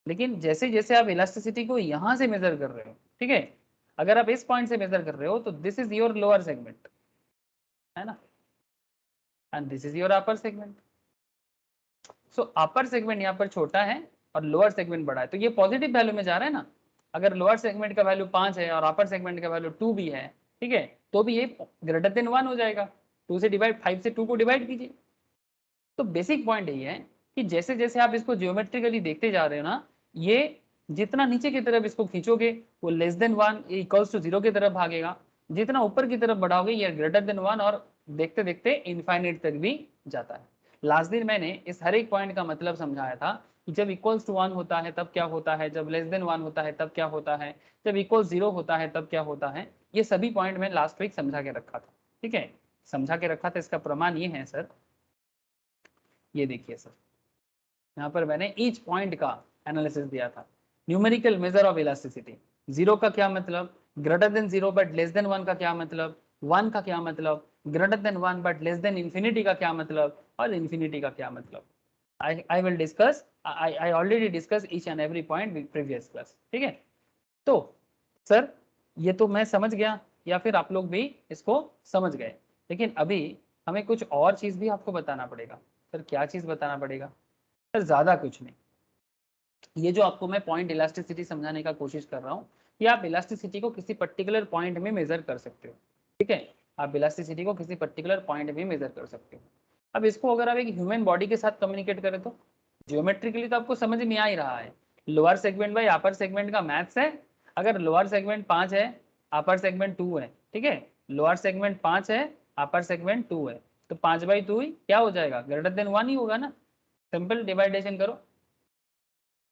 लेकिन जैसे जैसे आप इलास्टिसिटी को यहाँ से मेजर कर रहे हो, ठीक है, अगर आप इस पॉइंट से मेजर कर रहे हो तो this is your lower segment, है ना, and this is your upper segment. So upper segment यहाँ पर छोटा है और लोअर सेगमेंट बड़ा है, तो ये पॉजिटिव वैल्यू में जा रहा है ना। अगर लोअर सेगमेंट का वैल्यू 5 है और अपर सेगमेंट का वैल्यू 2 भी है, ठीक है, तो भी ये ग्रेटर देन 1 हो जाएगा। 2 से डिवाइड, 5 से 2 को डिवाइड कीजिए। तो बेसिक पॉइंट ये है कि जैसे जैसे आप इसको जियोमेट्रिकली देखते जा रहे हो ना, ये जितना नीचे की तरफ इसको खींचोगे वो लेस देन 1 इक्वल्स टू 0 की तरफ भागेगा, जितना ऊपर की तरफ बढ़ाओगे ये ग्रेटर देन 1 और देखते देखते इनफाइनाइट तक भी जाता है। लास्ट दिन मैंने इस हर एक पॉइंट का मतलब समझाया था कि जब इक्वल्स टू 1 होता है तब क्या होता है, जब लेस देन 1 होता है तब क्या होता है, जब इक्वल 0 होता है तब क्या होता है। ये सभी पॉइंट मैं लास्ट वीक समझा के रखा था, ठीक है। समझा के रखा था, इसका प्रमाण ये है सर, ये देखिए सर, यहाँ पर मैंने ईच पॉइंट का एनालिसिस दिया था। न्यूमेरिकल मेजर ऑफ इलास्टिसिटी, 0 का क्या मतलब, greater than 0 but less than 1 का क्या मतलब, 1 का क्या मतलब, greater than 1 but less than infinity का क्या मतलब, और इंफिनिटी का क्या मतलब। I will discuss, I already discussed each and every point with previous class, ठीक है। तो सर ये तो मैं समझ गया, या फिर आप लोग भी इसको समझ गए, लेकिन अभी हमें कुछ और चीज भी आपको बताना पड़ेगा। सर क्या चीज बताना पड़ेगा? सर ज्यादा कुछ नहीं, ये जो आपको मैं पॉइंट इलास्टिसिटी समझाने का कोशिश कर रहा हूँ, ये आप इलास्टिसिटी को किसी पर्टिकुलर पॉइंट में मेजर कर सकते हो, ठीक है। आप इलास्टिसिटी को किसी पर्टिकुलर पॉइंट में मेजर कर सकते हो। अब इसको अगर आप एक ह्यूमन बॉडी के साथ कम्युनिकेट करें तो जियोमेट्रिकली तो आपको समझ में आ ही रहा है, lower segment by upper segment का मैथ्स है। अगर लोअर सेगमेंट 5 है, अपर सेगमेंट 2 है, ठीक है, लोअर सेगमेंट 5 है, अपर सेगमेंट 2 है, तो 5/2 ही क्या हो जाएगा, ग्रेटर देन 1 ही होगा ना। सिंपल डिवाइडेशन करो,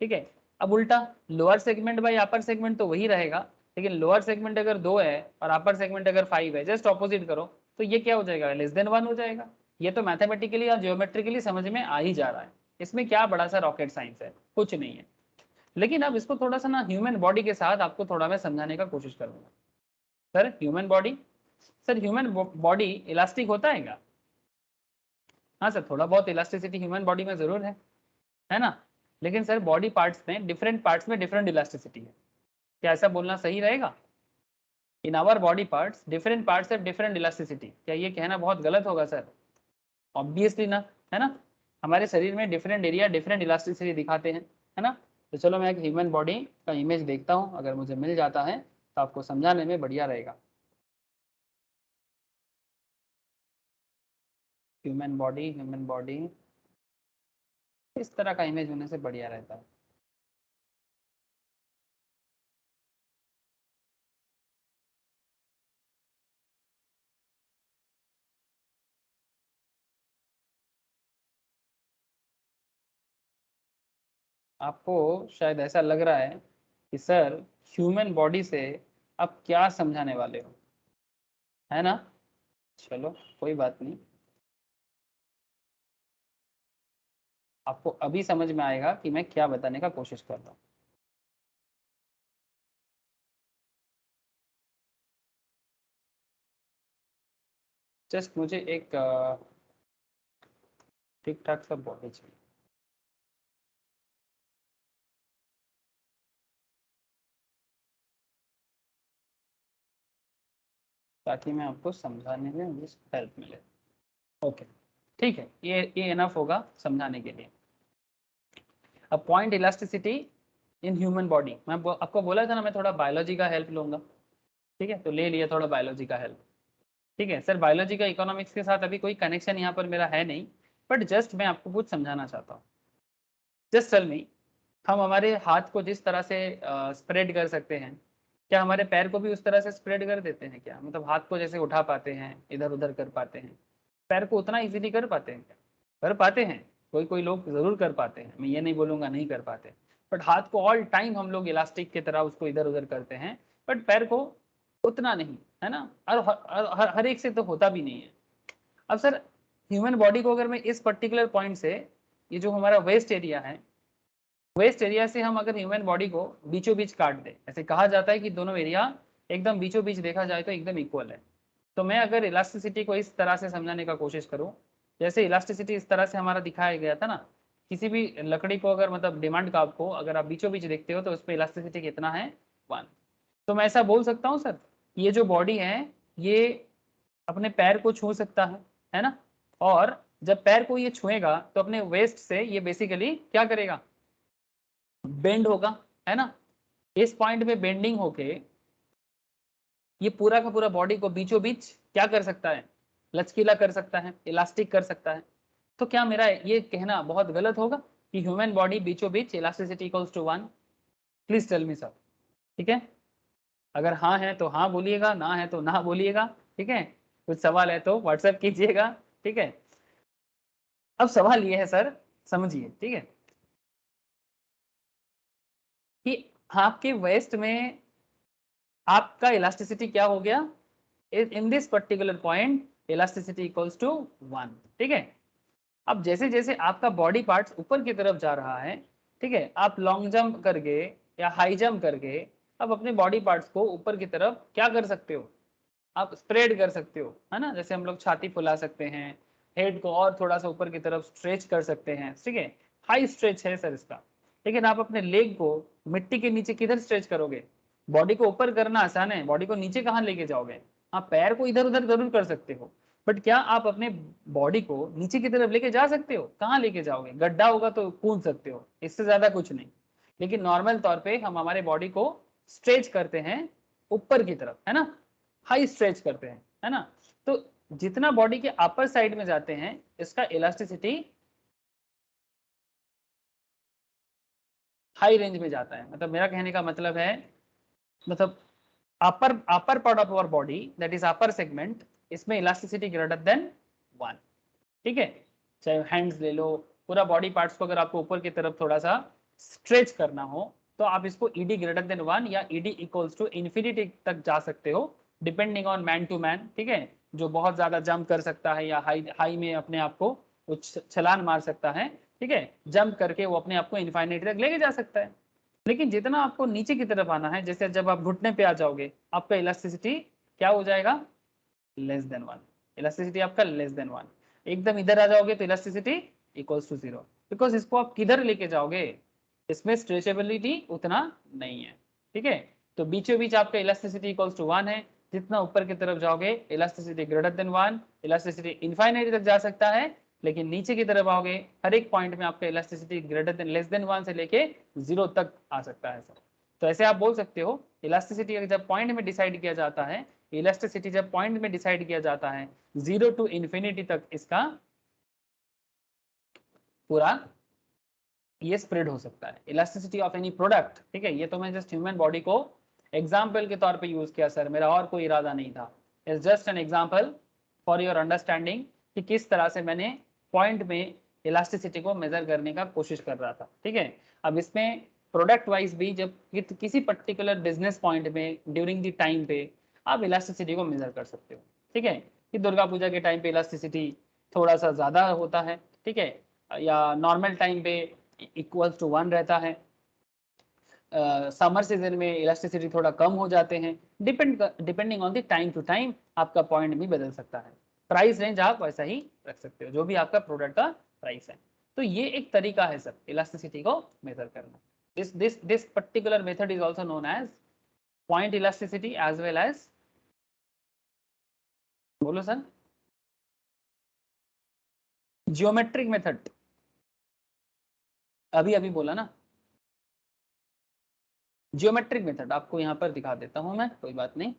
ठीक है। अब उल्टा lower segment by upper segment तो वही रहेगा, लेकिन लोअर सेगमेंट अगर 2 है और अपर सेगमेंट अगर 5 है, जस्ट ऑपोजिट करो, तो ये क्या हो जाएगा, लेस देन 1 हो जाएगा। ये तो मैथमेटिकली या जियोमेट्रिकली समझ में आ ही जा रहा है, इसमें क्या बड़ा सा रॉकेट साइंस है, कुछ नहीं है। लेकिन अब इसको थोड़ा सा ना ह्यूमन बॉडी के साथ आपको थोड़ा मैं समझाने का कोशिश करूंगा। Sir human body, sir human body elastic होता है क्या? हाँ सर, थोड़ा बहुत इलास्टिसिटी ह्यूमन बॉडी में जरूर है ना। लेकिन सर बॉडी पार्ट्स में, डिफरेंट पार्ट्स में डिफरेंट इलास्टिसिटी है, क्या ऐसा बोलना सही रहेगा? In our body parts different parts have different elasticity, क्या ये कहना बहुत गलत होगा सर? ऑब्वियसली ना, है ना। हमारे शरीर में डिफरेंट एरिया डिफरेंट इलास्टिसिटी दिखाते हैं, है ना। तो चलो मैं एक ह्यूमन बॉडी का इमेज देखता हूँ, अगर मुझे मिल जाता है तो आपको समझाने में बढ़िया रहेगा। ह्यूमन बॉडी इस तरह का इमेज होने से बढ़िया रहता है। आपको शायद ऐसा लग रहा है कि सर ह्यूमन बॉडी से आप क्या समझाने वाले हो, है ना। चलो कोई बात नहीं, आपको अभी समझ में आएगा कि मैं क्या बताने का कोशिश कर रहा हूँ। जस्ट मुझे एक ठीक ठाक सा बॉडी चाहिए, ताकि मैं आपको समझाने में मुझे हेल्प मिले। ओके, ठीक है, ये इनफ होगा समझाने के लिए। अब point elasticity in human body, मैं आपको बोला था ना मैं थोड़ा बायोलॉजी का हेल्प लूंगा, ठीक है, तो ले लिया थोड़ा बायोलॉजी का हेल्प। ठीक है सर, बायोलॉजी का इकोनॉमिक्स के साथ अभी कोई कनेक्शन यहाँ पर मेरा है नहीं, बट जस्ट मैं आपको कुछ समझाना चाहता हूँ। जस्ट टेल मी, हम हमारे हाथ को जिस तरह से स्प्रेड कर सकते हैं, क्या हमारे पैर को भी उस तरह से स्प्रेड कर देते हैं क्या? मतलब हाथ को जैसे उठा पाते हैं, इधर उधर कर पाते हैं, पैर को उतना इजीली कर पाते हैं क्या? कर पाते हैं, कोई कोई लोग जरूर कर पाते हैं, मैं ये नहीं बोलूंगा नहीं कर पाते, बट हाथ को ऑल टाइम हम लोग इलास्टिक की तरह उसको इधर उधर करते हैं, बट पैर को उतना नहीं, है ना। और हर एक से तो होता भी नहीं है। अब सर ह्यूमन बॉडी को अगर मैं इस पर्टिकुलर पॉइंट से, ये जो हमारा वेस्ट एरिया है, वेस्ट एरिया से हम अगर ह्यूमन बॉडी को बीचों बीच काट दें, ऐसे कहा जाता है कि दोनों एरिया एकदम बीचों बीच देखा जाए तो एकदम इक्वल है। तो मैं अगर इलास्टिसिटी को इस तरह से समझाने का कोशिश करूं, जैसे इलास्टिसिटी इस तरह से हमारा दिखाया गया था ना, किसी भी लकड़ी को अगर मतलब डिमांड का आपको अगर आप बीचों बीच देखते हो तो उस पर इलास्टिसिटी कितना है, 1। तो मैं ऐसा बोल सकता हूँ सर, ये जो बॉडी है ये अपने पैर को छू सकता है ना। और जब पैर को ये छुएगा तो अपने वेस्ट से ये बेसिकली क्या करेगा, बेंड होगा, है ना। इस पॉइंट पे बेंडिंग होके ये पूरा का पूरा बॉडी को बीचों बीच क्या कर सकता है, लचकीला कर सकता है, इलास्टिक कर सकता है। तो क्या मेरा ये कहना बहुत गलत होगा कि ह्यूमन बॉडी बीचों बीच elasticity equals to 1? Please tell me sir, ठीक है। अगर हाँ है तो हाँ बोलिएगा, ना है तो ना बोलिएगा, ठीक है। कुछ सवाल है तो व्हाट्सएप कीजिएगा, ठीक है। अब सवाल ये है सर, समझिए, ठीक है, कि आपके वेस्ट में आपका इलास्टिसिटी क्या हो गया, in this particular point elasticity equals to 1, ठीक है। अब जैसे जैसे आपका बॉडी पार्ट्स ऊपर की तरफ जा रहा है, ठीक है, आप लॉन्ग जंप करके या हाई जंप करके आप अपने बॉडी पार्ट्स को ऊपर की तरफ क्या कर सकते हो, आप स्प्रेड कर सकते हो, है ना। जैसे हम लोग छाती फुला सकते हैं, हेड को और थोड़ा सा ऊपर की तरफ स्ट्रेच कर सकते हैं, ठीक है, हाई स्ट्रेच है सर इसका। लेकिन आप अपने लेग को मिट्टी के नीचे किधर स्ट्रेच करोगे, बॉडी को ऊपर करना आसान है, बॉडी को नीचे कहाँ लेके जाओगे, आप पैर को इधर उधर जरूर कर सकते हो, बट क्या आप अपने बॉडी को नीचे की तरफ लेके जा सकते हो, कहाँ लेके जाओगे, गड्ढा होगा तो कूद सकते हो, इससे ज्यादा कुछ नहीं। लेकिन नॉर्मल तौर पे हम हमारे बॉडी को स्ट्रेच करते हैं ऊपर की तरफ, है ना, हाई स्ट्रेच करते हैं, है ना। तो जितना बॉडी के अपर साइड में जाते हैं इसका इलास्टिसिटी हाई रेंज में जाता है। मतलब मेरा कहने का मतलब है, मतलब upper part of our body that is upper segment, इसमें इलास्टिसिटी ग्रेटर देन 1, ठीक है। चाहे हैंड्स ले लो, पूरा बॉडी पार्ट्स को अगर आपको ऊपर की तरफ थोड़ा सा स्ट्रेच करना हो तो आप इसको ईडी ग्रेटर देन 1 या ईडी इक्वल्स टू इन्फिनिटी तक जा सकते हो, depending on man to man, ठीक है। जो बहुत ज्यादा जंप कर सकता है या हाई हाई में अपने आप को छलांग मार सकता है, ठीक है, जंप करके वो अपने आप को इन्फिनिटी तक लेके जा सकता है। लेकिन जितना आपको नीचे की तरफ आना है, जैसे जब आप घुटने पे आ जाओगे आपका इलास्टिसिटी क्या हो जाएगा, लेस देन 1, इलास्टिसिटी आपका लेस देन 1। एकदम इधर आ जाओगे तो इलास्टिसिटी इक्वल्स टू 0, बिकॉज इसको आप किधर लेके जाओगे, इसमें स्ट्रेचेबिलिटी उतना नहीं है, ठीक है। तो बीचों बीच आपका इलास्टिसिटी इक्वल्स टू 1 है, जितना ऊपर की तरफ जाओगे elasticity greater than 1, elasticity infinite तक जा सकता है। लेकिन नीचे की तरफ आओगे हर एक पॉइंट में आपका elasticity greater than less than 1 से लेके 0 तक आ सकता है सर। तो ऐसे आप बोल सकते हो इलास्टिसिटी जब पॉइंट में डिसाइड किया जाता है, इलास्टिसिटी जब पॉइंट में डिसाइड किया जाता है 0 टू इन्फिनिटी तक इसका पूरा ये स्प्रेड हो सकता है, इलास्टिसिटी ऑफ एनी प्रोडक्ट, ठीक है। ये तो मैं जस्ट ह्यूमन बॉडी को एग्जाम्पल के तौर पे यूज किया सर, मेरा और कोई इरादा नहीं था, it's just an example for your understanding कि किस तरह से मैंने पॉइंट में इलास्टिसिटी को मेजर करने का कोशिश कर रहा था, ठीक है। अब इसमें प्रोडक्ट वाइज भी जब किसी पर्टिकुलर बिजनेस पॉइंट में ड्यूरिंग द टाइम पे आप इलास्टिसिटी को मेजर कर सकते हो, ठीक है। कि दुर्गा पूजा के टाइम पे इलास्टिसिटी थोड़ा सा ज्यादा होता है, ठीक है, या नॉर्मल टाइम पे इक्वल्स टू 1 रहता है, समर सीजन में इलास्टिसिटी थोड़ा कम हो जाते हैं, depending on the time to time आपका पॉइंट भी बदल सकता है। प्राइस रेंज आप वैसा ही रख सकते हो जो भी आपका प्रोडक्ट का प्राइस है। तो ये एक तरीका है सर इलास्टिसिटी को मेजर करना। This particular method is also known as point elasticity as well as, बोलो सर, जियोमेट्रिक मेथड, अभी अभी बोला ना, जियोमेट्रिक मेथड आपको यहाँ पर दिखा देता हूँ मैं, कोई बात नहीं,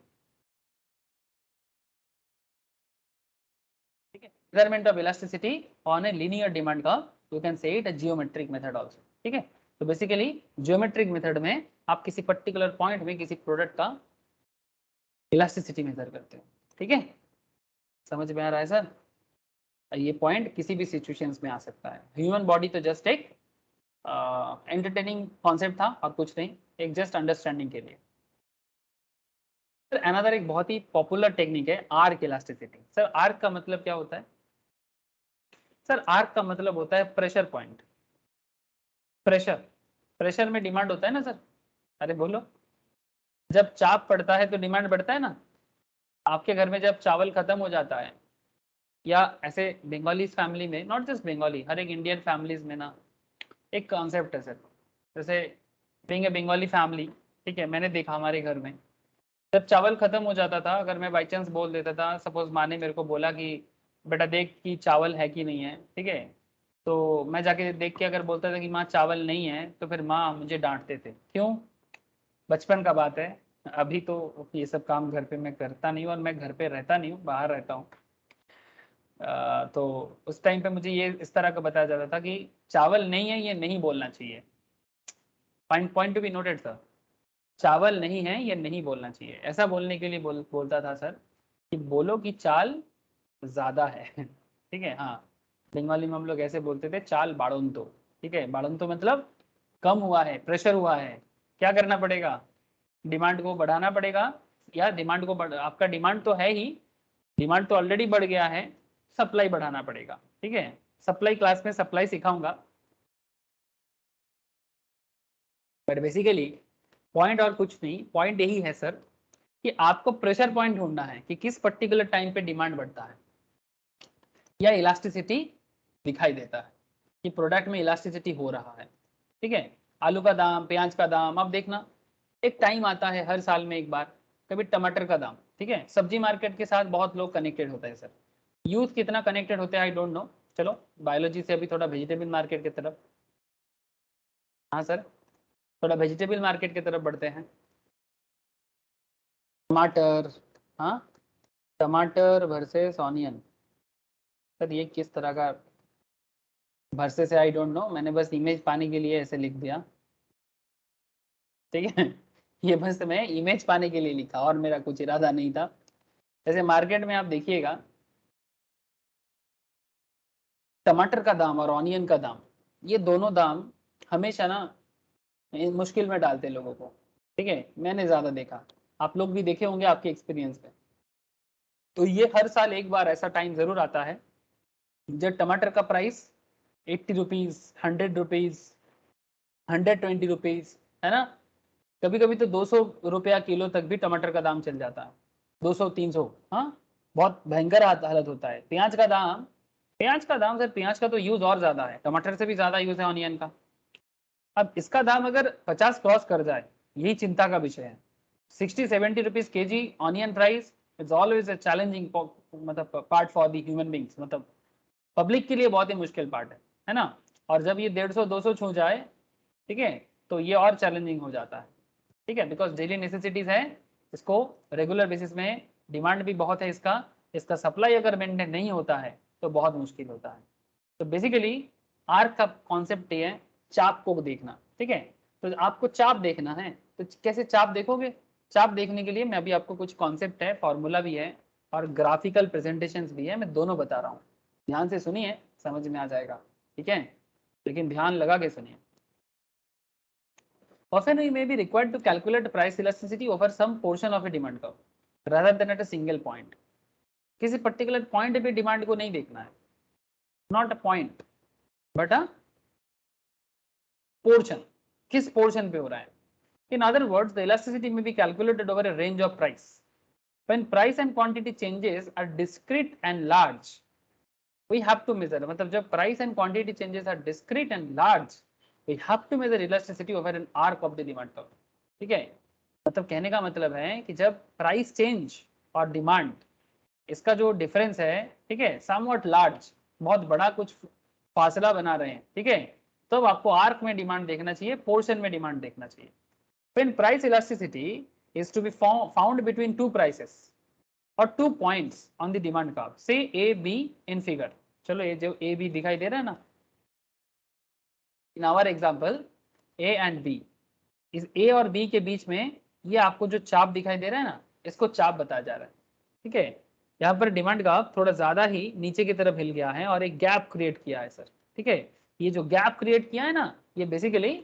ठीक है। Measurement of elasticity on a linear demand का you can say it a geometric method also, ठीक है। तो बेसिकली जियोमेट्रिक मेथड में आप किसी पर्टिकुलर पॉइंट में किसी प्रोडक्ट का इलास्टिसिटी मेजर करते हो, ठीक है। समझ में आ रहा है सर, ये पॉइंट किसी भी सिचुएशंस में आ सकता है। ह्यूमन बॉडी तो जस्ट एक एंटरटेनिंग कॉन्सेप्ट था और कुछ नहीं, एक जस्ट अंडरस्टैंडिंग के लिए। अनदर एक बहुत ही पॉपुलर टेक्निक है आर्क इलास्टिसिटी। सर आर्क का मतलब क्या होता है, सर आर्क का मतलब होता है प्रेशर पॉइंट। प्रेशर, प्रेशर में डिमांड होता है ना सर, अरे बोलो, जब चाप पड़ता है तो डिमांड बढ़ता है ना। आपके घर में जब चावल खत्म हो जाता है, या ऐसे बंगाली फैमिली में, नॉट जस्ट बंगाली, हर एक इंडियन फैमिलीज में ना एक कॉन्सेप्ट है सर, जैसे बीइंग ए बंगाली फैमिली, ठीक है, मैंने देखा हमारे घर में जब चावल खत्म हो जाता था, अगर मैं बाई चांस बोल देता था, सपोज माँ ने मेरे को बोला कि बेटा देख कि चावल है कि नहीं है, ठीक है, तो मैं जाके देख के अगर बोलता था कि माँ चावल नहीं है, तो फिर माँ मुझे डांटते थे, क्यों, बचपन का बात है। अभी तो ये सब काम घर पे मैं करता नहीं हूँ और मैं घर पे रहता नहीं हूँ, बाहर रहता हूँ। तो उस टाइम पे मुझे ये इस तरह का बताया जाता था कि चावल नहीं है ये नहीं बोलना चाहिए, point point to be noted sir, चावल नहीं है ये नहीं बोलना चाहिए, ऐसा बोलने के लिए बोलता था सर कि बोलो कि चाल ज्यादा है ठीक है, हाँ, बंगाली में हम लोग ऐसे बोलते थे चाल बाड़ोंतो, ठीक है, बाड़ोंतो मतलब कम हुआ है, प्रेशर हुआ है, क्या करना पड़ेगा, डिमांड को बढ़ाना पड़ेगा, या डिमांड को आपका डिमांड तो है ही, डिमांड तो ऑलरेडी बढ़ गया है, सप्लाई बढ़ाना पड़ेगा, ठीक है। सप्लाई क्लास में सप्लाई सिखाऊंगा, बट बेसिकली पॉइंट और कुछ नहीं, पॉइंट यही है सर कि आपको प्रेशर पॉइंट ढूंढना है कि किस पर्टिकुलर टाइम पे डिमांड बढ़ता है या इलास्टिसिटी दिखाई देता है कि प्रोडक्ट में इलास्टिसिटी हो रहा है, ठीक है। आलू का दाम, प्याज का दाम, अब देखना एक टाइम आता है हर साल में एक बार, कभी टमाटर का दाम, ठीक है। सब्जी मार्केट के साथ बहुत लोग कनेक्टेड होते हैं सर, यूथ कितना कनेक्टेड होते हैं आई डोंट नो। चलो बायोलॉजी से अभी थोड़ा वेजिटेबल मार्केट की तरफ, हाँ सर, थोड़ा वेजिटेबल मार्केट की तरफ बढ़ते हैं। टमाटर, हाँ, टमाटर वर्सेस ऑनियन, सर ये किस तरह का वर्सेस है आई डोंट नो, मैंने बस इमेज पाने के लिए ऐसे लिख दिया, ठीक है। ये बस मैं इमेज पाने के लिए लिखा और मेरा कुछ इरादा नहीं था। जैसे मार्केट में आप देखिएगा टमाटर का दाम और ऑनियन का दाम, ये दोनों दाम हमेशा ना मुश्किल में डालते हैं लोगों को, ठीक है। मैंने ज्यादा देखा, आप लोग भी देखे होंगे आपके एक्सपीरियंस में। तो ये हर साल एक बार ऐसा टाइम जरूर आता है जब टमाटर का प्राइस 80 रुपीज, 100 रुपीज, 120 रुपीज, है ना। कभी कभी तो 200 रुपया किलो तक भी टमाटर का दाम चल जाता है, 200, 300, हाँ, बहुत भयंकर हालत होता है। प्याज का दाम, प्याज का दाम सर, प्याज का तो यूज और ज्यादा है, टमाटर से भी ज्यादा यूज है ऑनियन का। अब इसका दाम अगर 50 क्रॉस कर जाए, यही चिंता का विषय है। 60-70 rupees KG onion price is always a challenging, मतलब part for the human beings, मतलब पब्लिक के लिए बहुत ही मुश्किल पार्ट है ना। और जब ये 150-200 छू जाए, ठीक है, तो ये और चैलेंजिंग हो जाता है, ठीक है, बिकॉज डेली नेसेसिटीज है, इसको रेगुलर बेसिस में डिमांड भी बहुत है इसका, इसका सप्लाई अगर मेंटेन नहीं होता है तो बहुत मुश्किल होता है। तो बेसिकली आर्क का कॉन्सेप्ट ये है, चाप को देखना, ठीक है। तो आपको चाप देखना है, तो कैसे चाप देखोगे? चाप देखने के लिए मैं अभी आपको कुछ कॉन्सेप्ट है, फॉर्मूला भी है और ग्राफिकल प्रेजेंटेशंस भी है, मैं दोनों बता रहा हूँ। ध्यान से सुनिए, समझ में आ जाएगा, ठीक है, लेकिन ध्यान लगा के सुनिए। Often we may be required to calculate price elasticity over some portion of a demand curve rather than at a single point. किसी पर्टिकुलर पॉइंट पे डिमांड को नहीं देखना है, not a point but a portion, किस पोर्शन पे हो रहा है। In other words, the elasticity may be calculated over a range of price. When price and quantity changes are discrete and large, we have to measure, मतलब जब price and quantity changes are discrete and large, we have to measure elasticity over an arc of the demand curve, ठीक है। मतलब कहने का मतलब है कि जब प्राइस चेंज और डिमांड, इसका जो डिफरेंस है, ठीक है, समवॉट लार्ज, बहुत बड़ा कुछ फासला बना रहे हैं, ठीक है, तो आपको आर्क में डिमांड देखना चाहिए, पोर्शन में डिमांड देखना चाहिए। When price elasticity is to be found between two prices or 2 points on the demand curve, say A, B in figure, चलो ये जो A, B दिखाई दे रहा है ना, in our example A and B, इस A और B के बीच में ये आपको जो चाप दिखाई दे रहा है ना, इसको चाप बताया जा रहा है, ठीक है। यहाँ पर डिमांड का थोड़ा ज्यादा ही नीचे की तरफ हिल गया है और एक गैप क्रिएट किया है सर, ठीक है। ये जो गैप क्रिएट किया है ना, ये बेसिकली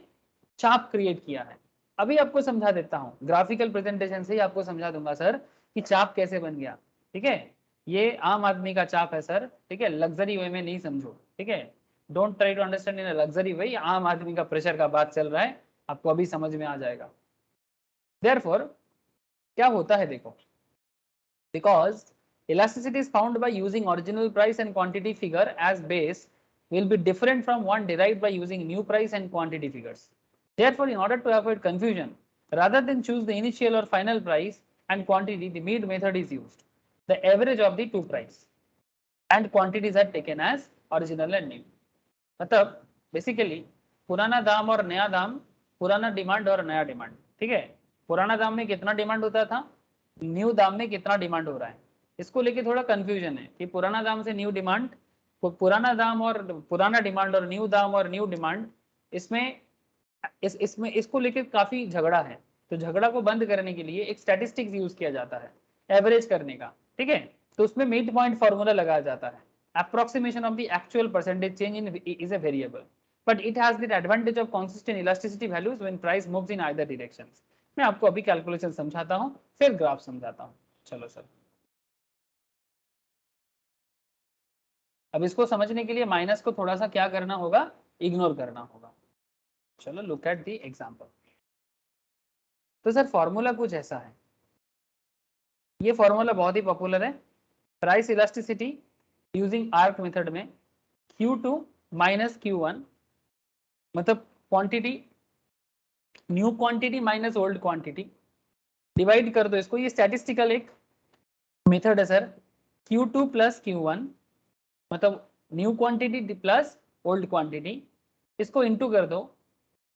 चाप क्रिएट किया है। अभी आपको समझा देता हूँ, ग्राफिकल प्रेजेंटेशन से ही आपको समझा दूंगा सर कि चाप कैसे बन गया, ठीक है। ये आम आदमी का चाप है सर, ठीक है, लग्जरी वे में नहीं समझो, ठीक है। Don't try to understand in luxury way, आम आदमी का प्रेशर का बात चल रहा है, आपको अभी समझ में आ जाएगा। देयरफॉर क्या होता है देखो, because elasticity is found by using original price and quantity figure as base will be different from one derived by using new price and quantity figures. Therefore, in order to avoid confusion, rather than choose the initial or final price and quantity, the mid method is used. The average of the two price and quantities are taken as original and new. मतलब बेसिकली पुराना दाम और नया दाम, पुराना डिमांड और नया डिमांड, ठीक है। पुराना दाम में कितना डिमांड होता था, न्यू दाम में कितना डिमांड हो रहा है, इसको लेके थोड़ा कंफ्यूजन है कि पुराना दाम से न्यू डिमांड, पुराना दाम और पुराना डिमांड और न्यू दाम और न्यू डिमांड, इसमें इसमें इसको लेके काफी झगड़ा है। तो झगड़ा को बंद करने के लिए एक स्टैटिस्टिक्स यूज किया जाता है एवरेज करने का, ठीक है। तो उसमें मिड पॉइंट फॉर्मूला लगाया जाता है, approximation of the actual percentage change in is a variable, but it has the advantage of consistent elasticity values when price moves in either directions. मैं आपको अभी कैलकुलेशन समझाता हूँ, फिर ग्राफ समझाता हूँ, चलो सर। अब इसको समझने के लिए माइनस को थोड़ा सा क्या करना होगा, इग्नोर करना होगा। चलो लुक एट दी एग्जाम्पल। तो सर फॉर्मूला कुछ ऐसा है, ये फॉर्मूला बहुत ही पॉपुलर है, price elasticity using arc method में Q2 माइनस Q1, मतलब quantity, new quantity minus old quantity, divide कर दो इसको, ये स्टैटिस्टिकल एक मेथड है सर। Q2 प्लस Q1 मतलब new quantity plus old quantity, इसको इंटू कर दो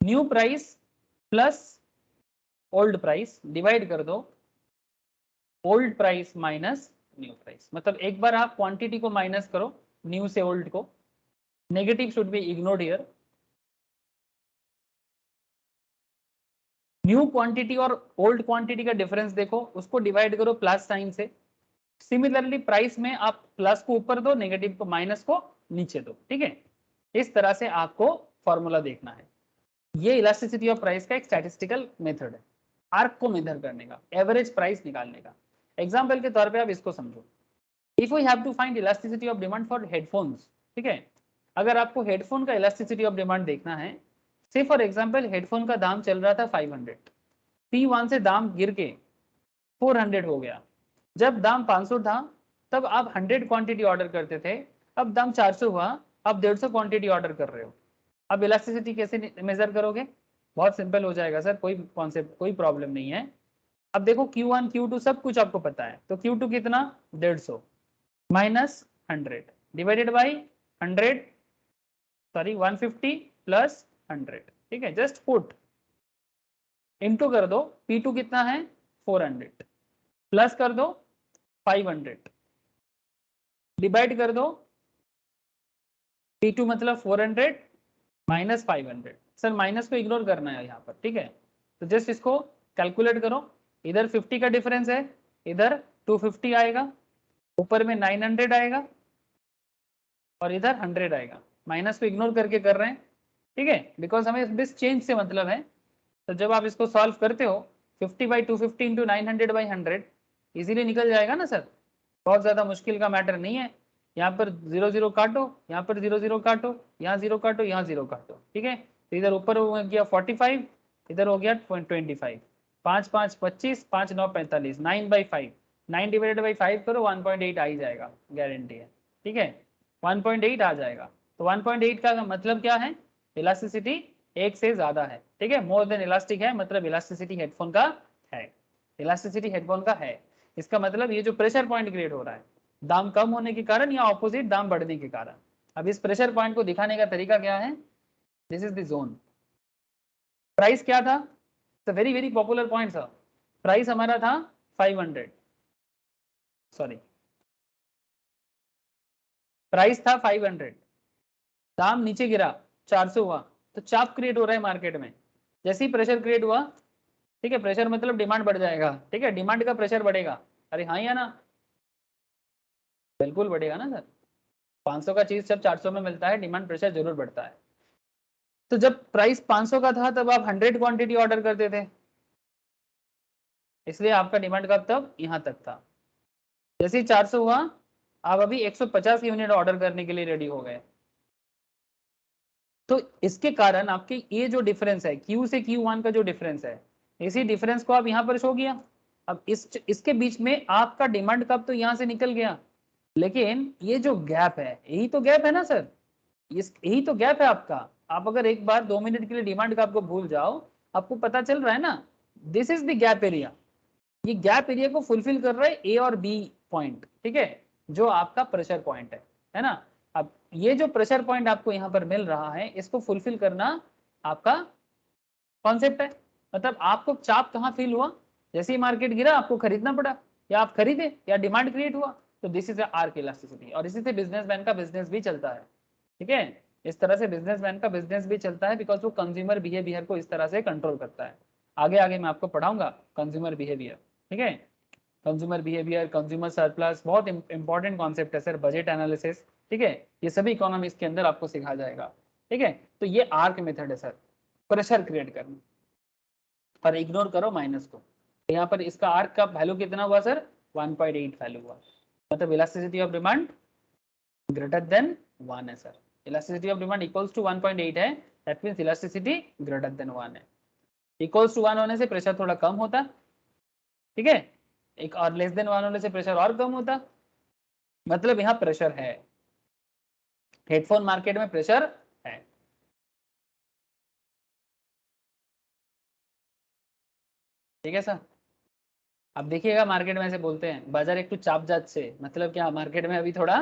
new price plus old price, divide कर दो old price minus new price. मतलब एक बार आप क्वांटिटी को माइनस करो न्यू से ओल्ड को, negative should be ignored here. New quantity और ओल्ड क्वांटिटी का डिफरेंस देखो, उसको डिवाइड करो प्लस साइन से। सिमिलरली प्राइस में आप प्लस को ऊपर दो, नेगेटिव को माइनस को नीचे दो, ठीक है। इस तरह से आपको फॉर्मूला देखना है। ये इलास्टिसिटी ऑफ प्राइस का एक स्टैटिस्टिकल मेथड है, आर्क को मेजर करने का, एवरेज प्राइस निकालने का। एग्जाम्पल के तौर पे आप इसको समझो, if we have to find elasticity of demand for headphones, ठीक है, अगर आपको हेडफोन का इलास्टिसिटी ऑफ डिमांड देखना है, से फॉर एग्जाम्पल हेडफोन का दाम चल रहा था 500, P1 से दाम गिर के 400 हो गया। जब दाम 500 था तब आप 100 क्वांटिटी ऑर्डर करते थे, अब दाम 400 हुआ, अब 150 क्वांटिटी ऑर्डर कर रहे हो। अब इलास्टिसिटी कैसे मेजर करोगे, बहुत सिंपल हो जाएगा सर, कोई कॉन्सेप्ट कोई प्रॉब्लम नहीं है। अब देखो Q1 Q2 सब कुछ आपको पता है, तो Q2 कितना 150 minus 100 divided by 100, sorry 150 plus 100, ठीक है, जस्ट पुट इनटू कर दो, P2 कितना है 400 प्लस कर दो 500 डिवाइड कर दो P2 मतलब 400 माइनस 500। सर माइनस को इग्नोर करना है यहाँ पर, ठीक है, तो जस्ट इसको कैलकुलेट करो, इधर 50 का डिफरेंस है, इधर 250 आएगा, ऊपर में 900 आएगा और इधर 100 आएगा। माइनस को इग्नोर करके कर रहे हैं, ठीक है, बिकॉज हमें बिस चेंज से मतलब है। तो जब आप इसको सॉल्व करते हो 50 बाई 250 इंटू 900 बाई 100 इजीली निकल जाएगा ना सर, बहुत ज्यादा मुश्किल का मैटर नहीं है। यहाँ पर 0 0 काटो, यहाँ पर 0 0 काटो, यहाँ 0 काटो, यहाँ 0 काटो, ठीक है, तो इधर ऊपर हो गया 45, इधर हो गया 25, 5 5 25, 5 9 45, 9/5, 9 डिवाइडेड बाई 5 करो 1.8 आ ही जाएगा, गारंटी है, ठीक है, 1.8 आ जाएगा। तो 1.8 का मतलब क्या है, इलास्टिसिटी एक से ज्यादा है, ठीक है, मोर देन इलास्टिक है, मतलब इलास्टिसिटी हेडफोन का है, इलास्टिसिटी हेडफोन का है। इसका मतलब ये जो प्रेशर पॉइंट क्रिएट हो रहा है दाम कम होने के कारण या ऑपोजिट दाम बढ़ने के कारण, अब इस प्रेशर पॉइंट को दिखाने का तरीका क्या है, this is the zone. Price क्या था, वेरी वेरी पॉपुलर पॉइंट था, प्राइस हमारा था 500, सॉरी प्राइस था 500, दाम नीचे गिरा 400 हुआ, तो चाप क्रिएट हो रहा है मार्केट में। जैसे ही प्रेशर क्रिएट हुआ, ठीक है, प्रेशर मतलब डिमांड बढ़ जाएगा, ठीक है, डिमांड का प्रेशर बढ़ेगा, अरे हाँ या ना, बिल्कुल बढ़ेगा ना सर, 500 का चीज जब 400 में मिलता है डिमांड प्रेशर जरूर बढ़ता है। तो जब प्राइस 500 का था तब आप 100 क्वांटिटी ऑर्डर करते थे, इसलिए आपका डिमांड कब तब यहाँ तक था। जैसे ही 400 हुआ, आप अभी 150 यूनिट ऑर्डर करने के लिए रेडी हो गए। तो इसके कारण आपके ये जो डिफरेंस है Q से Q1 का जो डिफरेंस है, इसी डिफरेंस को आप यहाँ पर शो किया। अब इसके बीच में आपका डिमांड कब तो यहाँ से निकल गया, लेकिन ये जो गैप है यही तो गैप है ना सर, इस यही तो गैप है आपका। आप अगर एक बार 2 मिनट के लिए डिमांड का आपको भूल जाओ, आपको पता चल रहा है ना, this is the gap area. ये गैप एरिया को फुलफिल कर रहा है ए और बी पॉइंट, ठीक है, जो आपका प्रेशर पॉइंट है ना। अब ये जो प्रेशर पॉइंट आपको यहाँ पर मिल रहा है, इसको फुलफिल करना आपका कॉन्सेप्ट है। मतलब आपको चाप कहाँ फील हुआ, जैसे ही मार्केट गिरा आपको खरीदना पड़ा, या आप खरीदे या डिमांड क्रिएट हुआ, तो दिस इज आर्क इलास्टिसिटी। और इसी से बिजनेसमैन का बिजनेस भी चलता है, ठीक है, इस तरह से बिजनेसमैन का बिजनेस भी चलता है, बिकॉज वो कंज्यूमर बिहेवियर को इस तरह से कंट्रोल करता है। आगे आगे मैं आपको पढ़ाऊंगा कंज्यूमर बिहेवियर, ठीक है, कंज्यूमर बिहेवियर, कंज्यूमर सरप्लस, बहुत इंपॉर्टेंट कॉन्सेप्ट है सर, बजट एनालिसिस, ठीक है, ये सभी इकोनॉमिक्स के अंदर आपको सिखाया जाएगा, ठीक है। तो ये आर्क मेथड है सर, प्रेशर क्रिएट करना, पर इग्नोर करो माइनस को। यहाँ पर इसका आर्क का वैल्यू कितना हुआ सर, 1.8 वैल्यू हुआ, मतलब elasticity of demand greater than 1 है sir. Elasticity of demand equals to 1.8 है, that means elasticity greater than 1 है। इक्वल्स टू 1 होने से प्रेशर थोड़ा कम होता, ठीक है, एक और लेस देन 1 होने से प्रेशर और कम होता, मतलब यहाँ प्रेशर है, हेडफोन मार्केट में प्रेशर है। ठीक है सर। अब देखिएगा मार्केट में ऐसे बोलते हैं बाजार एक टू चापजात से, मतलब क्या, मार्केट में अभी थोड़ा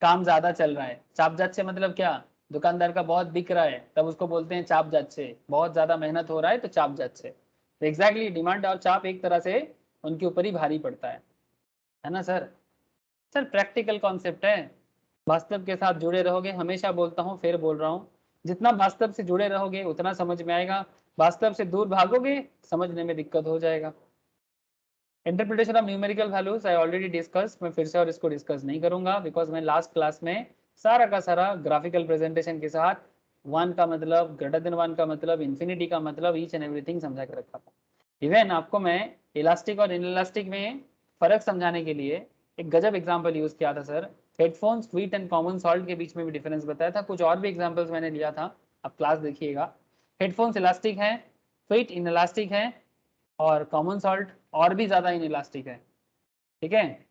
काम ज्यादा चल रहा है। चापजात से मतलब क्या, दुकानदार का बहुत बिक रहा है तब उसको बोलते हैं चापजात से, बहुत ज्यादा मेहनत हो रहा है तो चापजात से। तो एग्जैक्टली डिमांड और चाप एक तरह से उनके ऊपर ही भारी पड़ता है ना सर। सर प्रैक्टिकल कॉन्सेप्ट है, वास्तव के साथ जुड़े रहोगे, हमेशा बोलता हूँ फिर बोल रहा हूँ, जितना वास्तव से जुड़े रहोगे उतना समझ में आएगा, वास्तव से दूर भागोगे समझने में दिक्कत हो जाएगा। Interpretation of numerical values I already discuss, मैं फिर से और इसको डिस्कस नहीं करूंगा, बिकॉज मैं लास्ट क्लास में सारा का सारा ग्राफिकल प्रेजेंटेशन के साथ 1 का मतलब, ग्रेटर देन 1 का मतलब, इन्फिनिटी का मतलब, ईच एंड एवरीथिंग समझा के रखा था। इवन आपको मैं इलास्टिक और इनइलास्टिक में फर्क समझाने के लिए एक गजब एग्जाम्पल यूज किया था sir. Headphones, wheat and common salt के बीच में भी डिफरेंस बताया था, कुछ और भी एग्जाम्पल्स मैंने लिया था, अब क्लास देखिएगा। हेडफोन्स इलास्टिक है, व्हीट इनइलास्टिक है, और कॉमन सॉल्ट और भी ज्यादा इनइलास्टिक है। ठीक है,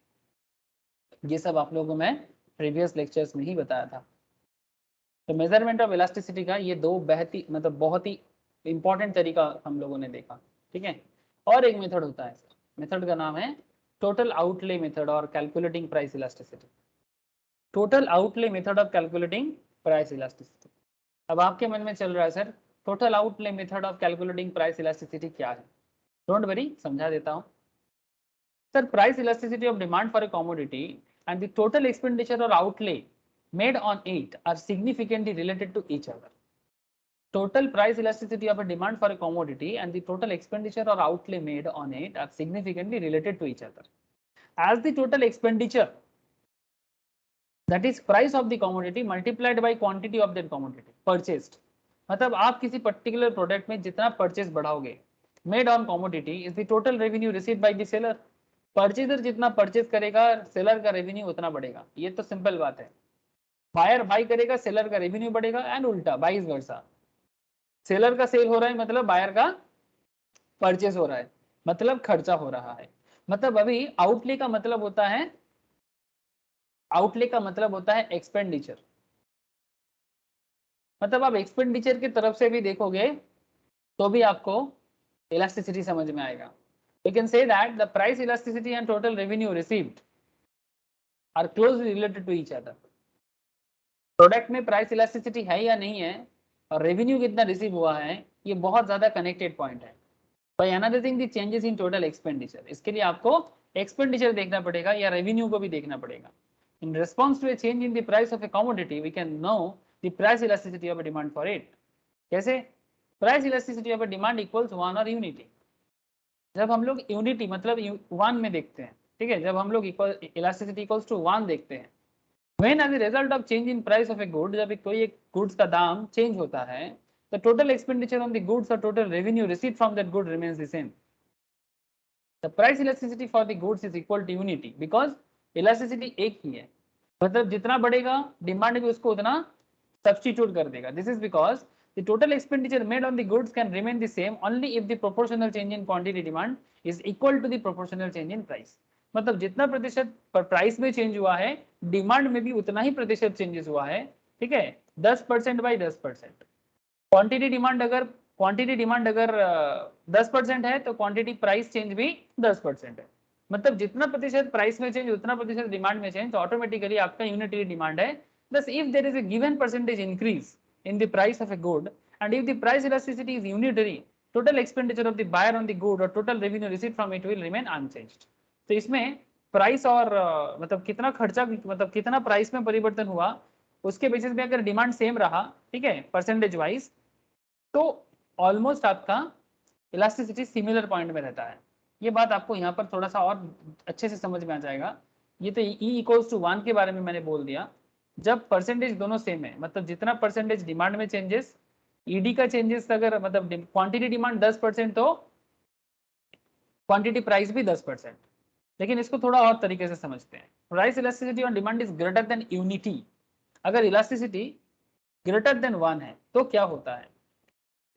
ये सब आप लोगों को मैं प्रीवियस लेक्चर्स में ही बताया था। तो मेजरमेंट ऑफ इलास्टिसिटी का ये दो बेहती मतलब बहुत ही इंपॉर्टेंट तरीका हम लोगों ने देखा। ठीक है, और एक मेथड होता है, मेथड का नाम है टोटल आउटले मेथड और calculating price elasticity. Total outlay method of calculating price elasticity. अब आपके मन में चल रहा है sir total outlay method of calculating price elasticity क्या है। डोंट वरी, समझा देता हूँ sir. Price elasticity of demand for a commodity and the total expenditure or outlay made on it are significantly related to each other. Total price elasticity of a demand for a commodity and the total expenditure or outlay made on it are significantly related to each other. As the total expenditure, that is price of the commodity multiplied by quantity of that commodity purchased, मतलब आप किसी पर्टिकुलर प्रोडक्ट में जितना परचेज बढ़ाओगे, made on commodity is the total revenue received by the seller. Purchaser जितना परचेज करेगा सेलर का रेवेन्यू उतना बढ़ेगा, ये तो सिंपल बात है। बायर बाई करेगा सेलर का रेवेन्यू बढ़ेगा, एंड उल्टा वाइस वर्सा। सेलर का सेल हो रहा है मतलब बायर का परचेज हो रहा है, मतलब खर्चा हो रहा है। मतलब अभी आउटले का मतलब होता है, आउटले का मतलब होता है एक्सपेंडिचर। मतलब आप एक्सपेंडिचर की तरफ से भी देखोगे तो भी आपको इलास्टिसिटी समझ में आएगा। You can say that the price elasticity and total revenue received are closely related to each other. Product में प्राइस इलास्टिसिटी है या नहीं है और रेवेन्यू कितना रिसीव हुआ है, ये बहुत ज्यादा कनेक्टेड पॉइंट है। By analysing the changes in total expenditure, इसके लिए आपको एक्सपेंडिचर देखना पड़ेगा या रेवेन्यू को भी देखना पड़ेगा। In response to a change in the price of a commodity we can know the price elasticity of a demand for it. कैसे? Price elasticity of a demand equals 1 और यूनिटी। जब हम लोग यूनिटी मतलब 1 में देखते हैं, ठीक है, जब हम लोग इलास्टिसिटी इक्वल्स टू 1 देखते हैं, when as a result of change in price of a good, जब कोई एक गुड्स का दाम चेंज होता है, the total expenditure on the goods और total revenue received from that good remains the same. The price elasticity for the goods is equal to unity, because elasticity एक ही है, मतलब जितना बढ़ेगा डिमांड भी उसको उतना सब्स्टिट्यूट कर देगा। This is because the total expenditure made on the goods can remain the same only if the proportional change in quantity demand is equal to the proportional change in price। मतलब जितना प्रतिशत प्राइस में चेंज हुआ है डिमांड में भी उतना ही प्रतिशत चेंजेस हुआ है। ठीक है, 10% बाई 10%। क्वांटिटी डिमांड अगर 10% है तो क्वांटिटी प्राइस चेंज भी 10% है। मतलब जितना प्रतिशत प्राइस में चेंज उतना प्रतिशत डिमांड में चेंज, तो ऑटोमेटिकली आपका यूनिटरी डिमांड है। Thus, if there is a given percentage increase in the price of a good, and if the price elasticity is unitary, total expenditure of the buyer on the good or total revenue received from it will remain unchanged। तो इसमें प्राइस और मतलब कितना खर्चा, मतलब कितना प्राइस में परिवर्तन हुआ, उसके बेसिस पे अगर डिमांड सेम रहा, ठीक है, परसेंटेज वाइज, तो ऑलमोस्ट आपका इलास्टिसिटी सिमिलर पॉइंट में रहता है। ये बात आपको यहाँ पर थोड़ा सा और अच्छे से समझ में आ जाएगा। ये तो E इक्वल्स टू 1 के बारे में मैंने बोल दिया। जब परसेंटेज दोनों सेम है, मतलब जितना परसेंटेज डिमांड में चेंजेस, ईडी का चेंजेस अगर मतलब क्वांटिटी डिमांड 10% तो क्वांटिटी प्राइस भी 10%। लेकिन इसको थोड़ा और तरीके से समझते हैं। Price elasticity on demand is greater than unity. अगर इलास्टिसिटी ग्रेटर देन 1 है तो क्या होता है?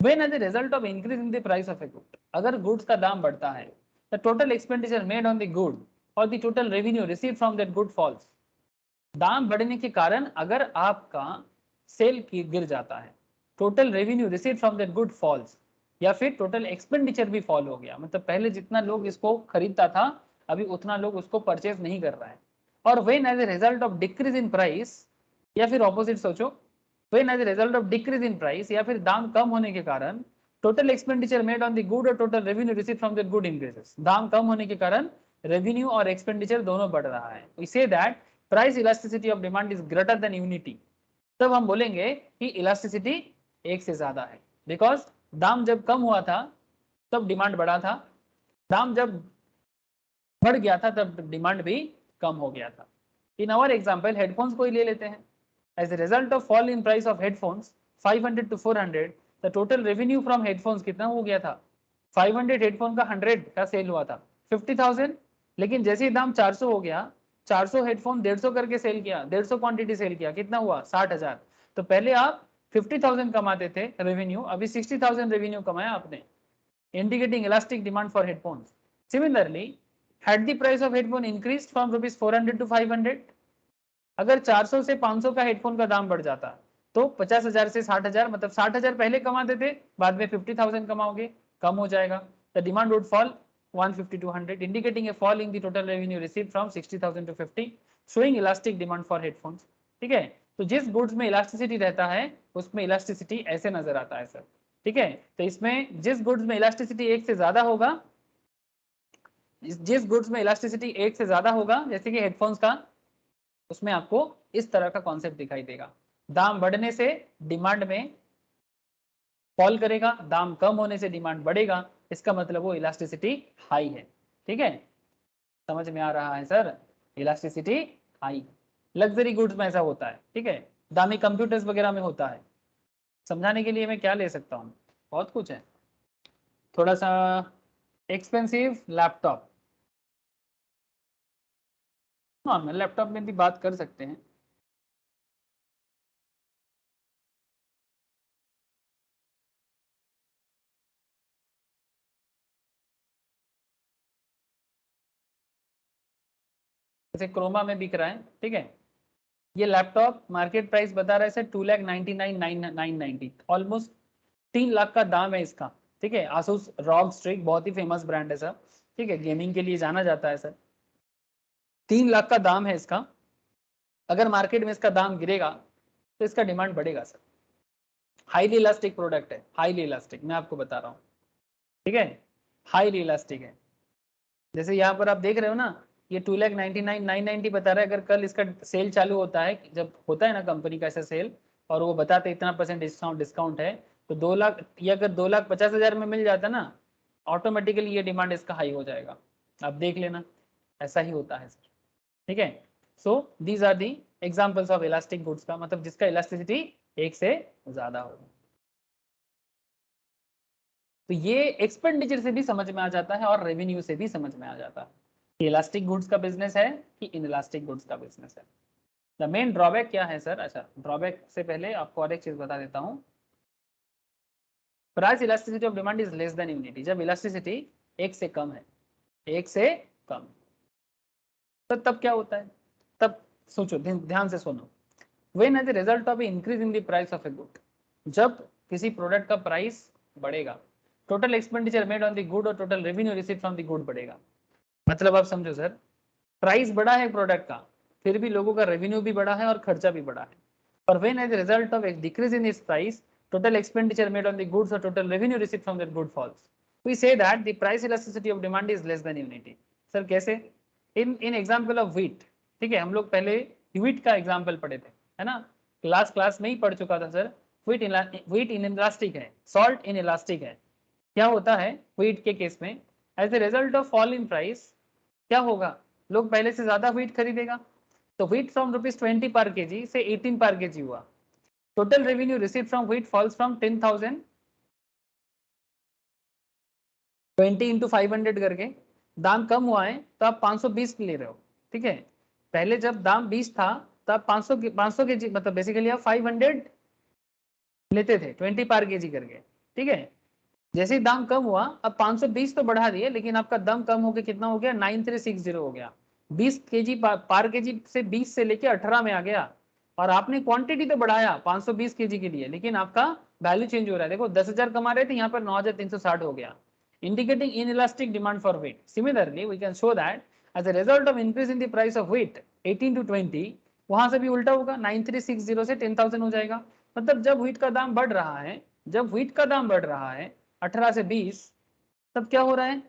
When as a result of increase in the price of a good, अगर गुड्स का दाम बढ़ता है, the total expenditure made on the good or the total revenue received from that good falls। दाम बढ़ने के कारण अगर आपका सेल गिर जाता है, total revenue receive from that good falls, या फिर टोटल एक्सपेंडिचर भी फॉल हो गया, मतलब पहले जितना लोग इसको खरीदता था अभी उतना लोग उसको परचेज नहीं कर रहा है। और when as a result of decrease in price, या फिर ऑपोजिट सोचो, when as a result of decrease in price या फिर दाम कम होने के कारण total expenditure made on the good और total revenue receive from that good increases. दाम कम होने के कारण रेवेन्यू और एक्सपेंडिचर दोनों बढ़ रहा है। वी से that price elasticity of demand is greater than unity. तब हम बोलेंगे कि इलास्टिसिटी एक से ज्यादा है, बिकॉज दाम जब कम हुआ था तब डिमांड बढ़ा था, दाम जब बढ़ गया था तब डिमांड भी कम हो गया था। इन आवर एग्जांपल हेडफोन्स को ही ले लेते हैं। As a result of fall in price of headphones 500 to 400, the total revenue from headphones कितना हो गया था? 500 हेडफोन का 100 का सेल हुआ था 50,000। लेकिन जैसे ही दाम 400 हो गया, 400 हेडफोन 150 करके सेल किया, 150 क्वांटिटी सेल किया, कितना हुआ? 60,000। तो पहले आप 50,000 कमाते थे रेवेन्यू, अभी 60,000 रेवेन्यू कमाया आपने, indicating elastic demand for headphones. Similarly, had the price of headphone increased from rupees 400 to 500, अगर 400 से 500 का हेडफोन का दाम बढ़ जाता तो 50,000 से 60,000, मतलब 60,000 पहले कमाते थे, बाद में 50,000 कमाओगे, कम हो जाएगा। The demand would fall 150 to 100, indicating a fall in the total revenue received from 60,000 to 50, showing elastic demand for headphones। ठीक है, तो जिस गुड्स में इलास्टिसिटी रहता है उसमें इलास्टिसिटी ऐसे नजर आता है सर। ठीक है, तो इसमें जिस गुड्स में इलास्टिसिटी एक से ज्यादा होगा, जिस गुड्स में इलास्टिसिटी एक से ज्यादा होगा, जैसे कि हेडफोन्स का, उसमें आपको इस तरह का कॉन्सेप्ट दिखाई देगा। दाम बढ़ने से डिमांड में फॉल करेगा, दाम कम होने से डिमांड बढ़ेगा, इसका मतलब वो इलास्टिसिटी हाई है। ठीक है, समझ में आ रहा है sir? Elasticity high. Luxury goods में ऐसा होता है। ठीक है, दामी कंप्यूटर्स वगैरह में होता है। समझाने के लिए मैं क्या ले सकता हूँ, बहुत कुछ है। थोड़ा सा एक्सपेंसिव लैपटॉप, नॉर्मल लैपटॉप में भी बात कर सकते हैं। जैसे क्रोमा में बिक रहा है, ठीक है, ये लैपटॉप मार्केट प्राइस बता रहा है सर 2,99,990, ऑलमोस्ट 3 लाख का दाम है इसका। ठीक है, आसूस रॉग स्ट्रिक बहुत ही फेमस ब्रांड है सर। ठीक है, गेमिंग के लिए जाना जाता है सर। 3 लाख का दाम है इसका। अगर मार्केट में इसका दाम गिरेगा तो इसका डिमांड बढ़ेगा सर। हाईली इलास्टिक प्रोडक्ट है, हाईली इलास्टिक, मैं आपको बता रहा हूँ। ठीक है, हाईली इलास्टिक है। जैसे यहाँ पर आप देख रहे हो ना, ये 2,99,990 बता रहा है। अगर कल इसका सेल चालू होता है, जब होता है ना कंपनी का ऐसा सेल, और वो बताते इतना % डिस्काउंट है, तो 2 लाख, ये अगर 2,50,000 में मिल जाता ना, ऑटोमेटिकली ये डिमांड इसका हाई हो जाएगा। आप देख लेना, ऐसा ही होता है सर। ठीक है, so these are the examples of elastic goods का, मतलब जिसका इलास्टिसिटी एक से ज्यादा होगा। तो ये एक्सपेंडिचर से भी समझ में आ जाता है और रेवेन्यू से भी समझ में आ जाता है कि इलास्टिक गुड्स का बिजनेस है कि इनइलास्टिक गुड्स का बिजनेस है। द मेन ड्रॉबैक क्या है सर? अच्छा, ड्रॉबैक से पहले आपको और एक चीज बता देता हूँ। Price elasticity of demand is less than unity. जब इलास्टिसिटी एक से कम है, एक से कम, तो तब क्या होता है? तब सोचो, ध्यान से सुनो। When as a result of increase in the price of a good, जब किसी प्रोडक्ट का प्राइस बढ़ेगा, total expenditure made on the good और total revenue receive from the good बढ़ेगा। मतलब आप समझो सर, प्राइस बढ़ा है प्रोडक्ट का, फिर भी लोगों का रेवेन्यू भी बढ़ा है और खर्चा भी बढ़ा है। और when as a result of decrease in this price, total expenditure made on the goods और total revenue receive from that good falls, we से that the price elasticity of demand is less than unity. Sir कैसे? In example of wheat. ठीक है, हम लोग पहले व्हीट का एग्जांपल पढ़े थे, है ना, क्लास में ही पढ़ चुका था सर। व्हीट इन इलास्टिक है, सॉल्ट इन इलास्टिक है। क्या होता है व्हीट के केस में? As a result of fall in price क्या होगा? लोग पहले से ज्यादा व्हीट खरीदेगा, तो व्हीट फ्रॉम ₹20 पर केजी से 18 पर केजी हुआ। Total revenue receive from wheat falls from 10,000, 20 into 500 करके, दाम कम हुआ है तो आप 520 ले रहे हो, ठीक है। पहले जब दाम 20 था तो आप 500 के जी, मतलब बेसिकली आप 500 लेते थे 20 पर केजी करके, ठीक है। जैसे ही दाम कम हुआ अब 520 तो बढ़ा दिए, लेकिन आपका दाम कम हो गया, कितना हो गया 9360 हो गया। 20 केजी पर केजी से 20 से लेके 18 में आ गया, और आपने क्वांटिटी तो बढ़ाया 520 केजी के लिए, लेकिन आपका वैल्यू चेंज हो रहा है। देखो 10,000 कमा रहे थे, यहाँ पर 9,360 हो गया, indicating inelastic demand for wheat. Similarly, we can show that as a result of increase in the price of wheat 18 to 20, वहां से भी उल्टा होगा, 9360 से 10,000 हो जाएगा। मतलब जब व्हीट का दाम बढ़ रहा है, जब व्हीट का दाम बढ़ रहा है 18 से 20, तब क्या हो रहा है,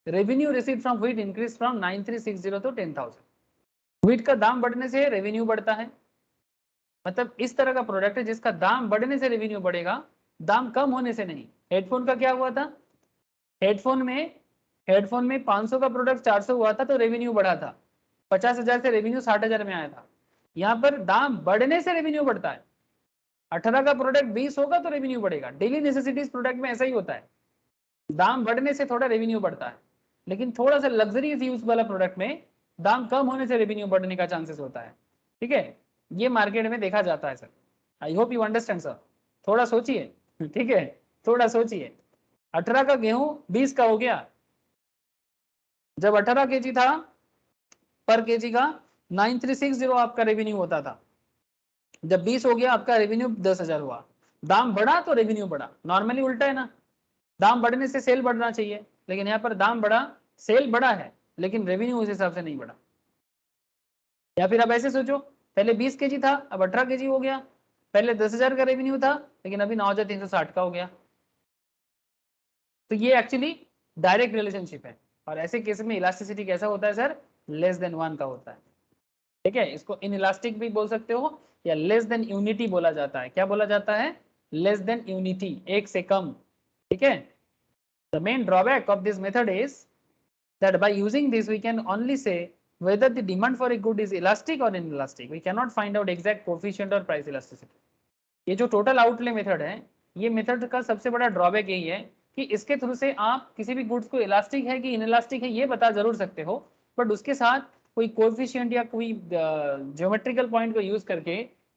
revenue receive from wheat increase from 9360 to 10,000। Wheat का दाम बढ़ने से रेवेन्यू बढ़ता है, मतलब इस तरह का प्रोडक्ट है जिसका दाम बढ़ने से रेवेन्यू बढ़ेगा, दाम कम होने से नहीं। हेडफोन का क्या हुआ था, हेडफोन में 500 का प्रोडक्ट 400 हुआ था तो रेवेन्यू बढ़ा था, 50,000 से रेवेन्यू 60,000 में आया था। यहाँ पर दाम बढ़ने से रेवेन्यू बढ़ता है, 18 का प्रोडक्ट 20 होगा तो रेवेन्यू बढ़ेगा। डेली नेसेसिटीज प्रोडक्ट में ऐसा ही होता है, दाम बढ़ने से थोड़ा रेवेन्यू बढ़ता है, लेकिन थोड़ा सा लग्जरियस यूज वाला प्रोडक्ट में दाम कम होने से रेवेन्यू बढ़ने का चांसेस होता है, ठीक है। ये मार्केट में देखा जाता है sir. I hope you understand sir, थोड़ा सोचिए, ठीक है, थोड़ा सोचिए। 18 का गेहूं 20 का हो गया, जब 18 केजी था पर केजी का 9360 आपका रेवेन्यू होता था, जब 20 हो गया आपका रेवेन्यू 10,000 हुआ। दाम बढ़ा तो रेवेन्यू बढ़ा, नॉर्मली उल्टा है ना, दाम बढ़ने से सेल बढ़ना चाहिए, लेकिन यहाँ पर दाम बढ़ा, सेल बढ़ा है, लेकिन रेवेन्यू उस हिसाब से नहीं बढ़ा। या फिर आप ऐसे सोचो, पहले 20 केजी था अब 18 केजी हो गया, पहले 10,000 का रेवेन्यू था लेकिन अभी 9,360 का हो गया। तो ये एक्चुअली डायरेक्ट रिलेशनशिप है, और ऐसे केस में इलास्टिसिटी कैसा होता है सर, लेस देन 1 का होता है, ठीक है। इसको इनइलास्टिक भी बोल सकते हो, या लेस देन यूनिटी बोला जाता है। क्या बोला जाता है, लेस देन यूनिटी, एक से कम, ठीक है। The main drawback of this method is that by using this we can only say whether the demand for a good is elastic or inelastic. We cannot find out exact coefficient or price elasticity. ये जो टोटल आउटले मेथड है, ये मेथड का सबसे बड़ा ड्रॉबैक यही है कि इसके थ्रू से आप किसी भी गुड्स को इलास्टिक है कि इनइलास्टिक है ये बता जरूर सकते हो, बट उसके साथ कोई कोएफिशिएंट या कोई ज्योमेट्रिकल पॉइंट को यूज करके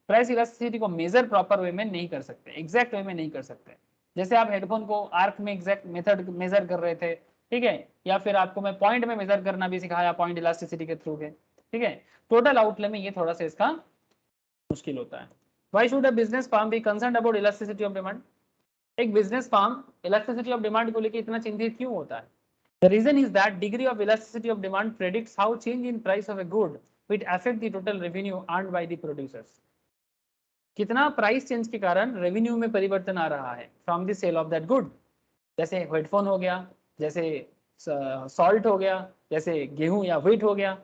प्राइस इलास्टिसिटी को मेजर प्रॉपर वे में नहीं कर सकते, एग्जैक्ट वे में नहीं कर सकते। जैसे आप हेडफोन को आर्क में एग्जैक्ट मेथड मेजर कर रहे थे, ठीक है, या फिर आपको मैं पॉइंट में मेजर करना भी सिखाया पॉइंट इलास्टिसिटी के थ्रू है, ठीक है। टोटल आउटले में ये थोड़ा सा इसका मुश्किल होता है। Why should a business firm be concerned about elasticity of demand? एक business firm elasticity of demand को लेकर इतना चिंतित क्यों होता है? The reason is that degree of elasticity of demand predicts how change in price of a good will affect the total revenue earned by the producers. कितना प्राइस चेंज के कारण रेवेन्यू में परिवर्तन आ रहा है from the sale of that good. जैसे हेडफोन हो गया, जैसे सॉल्ट हो गया, जैसे गेहूं या व्हीट हो गया।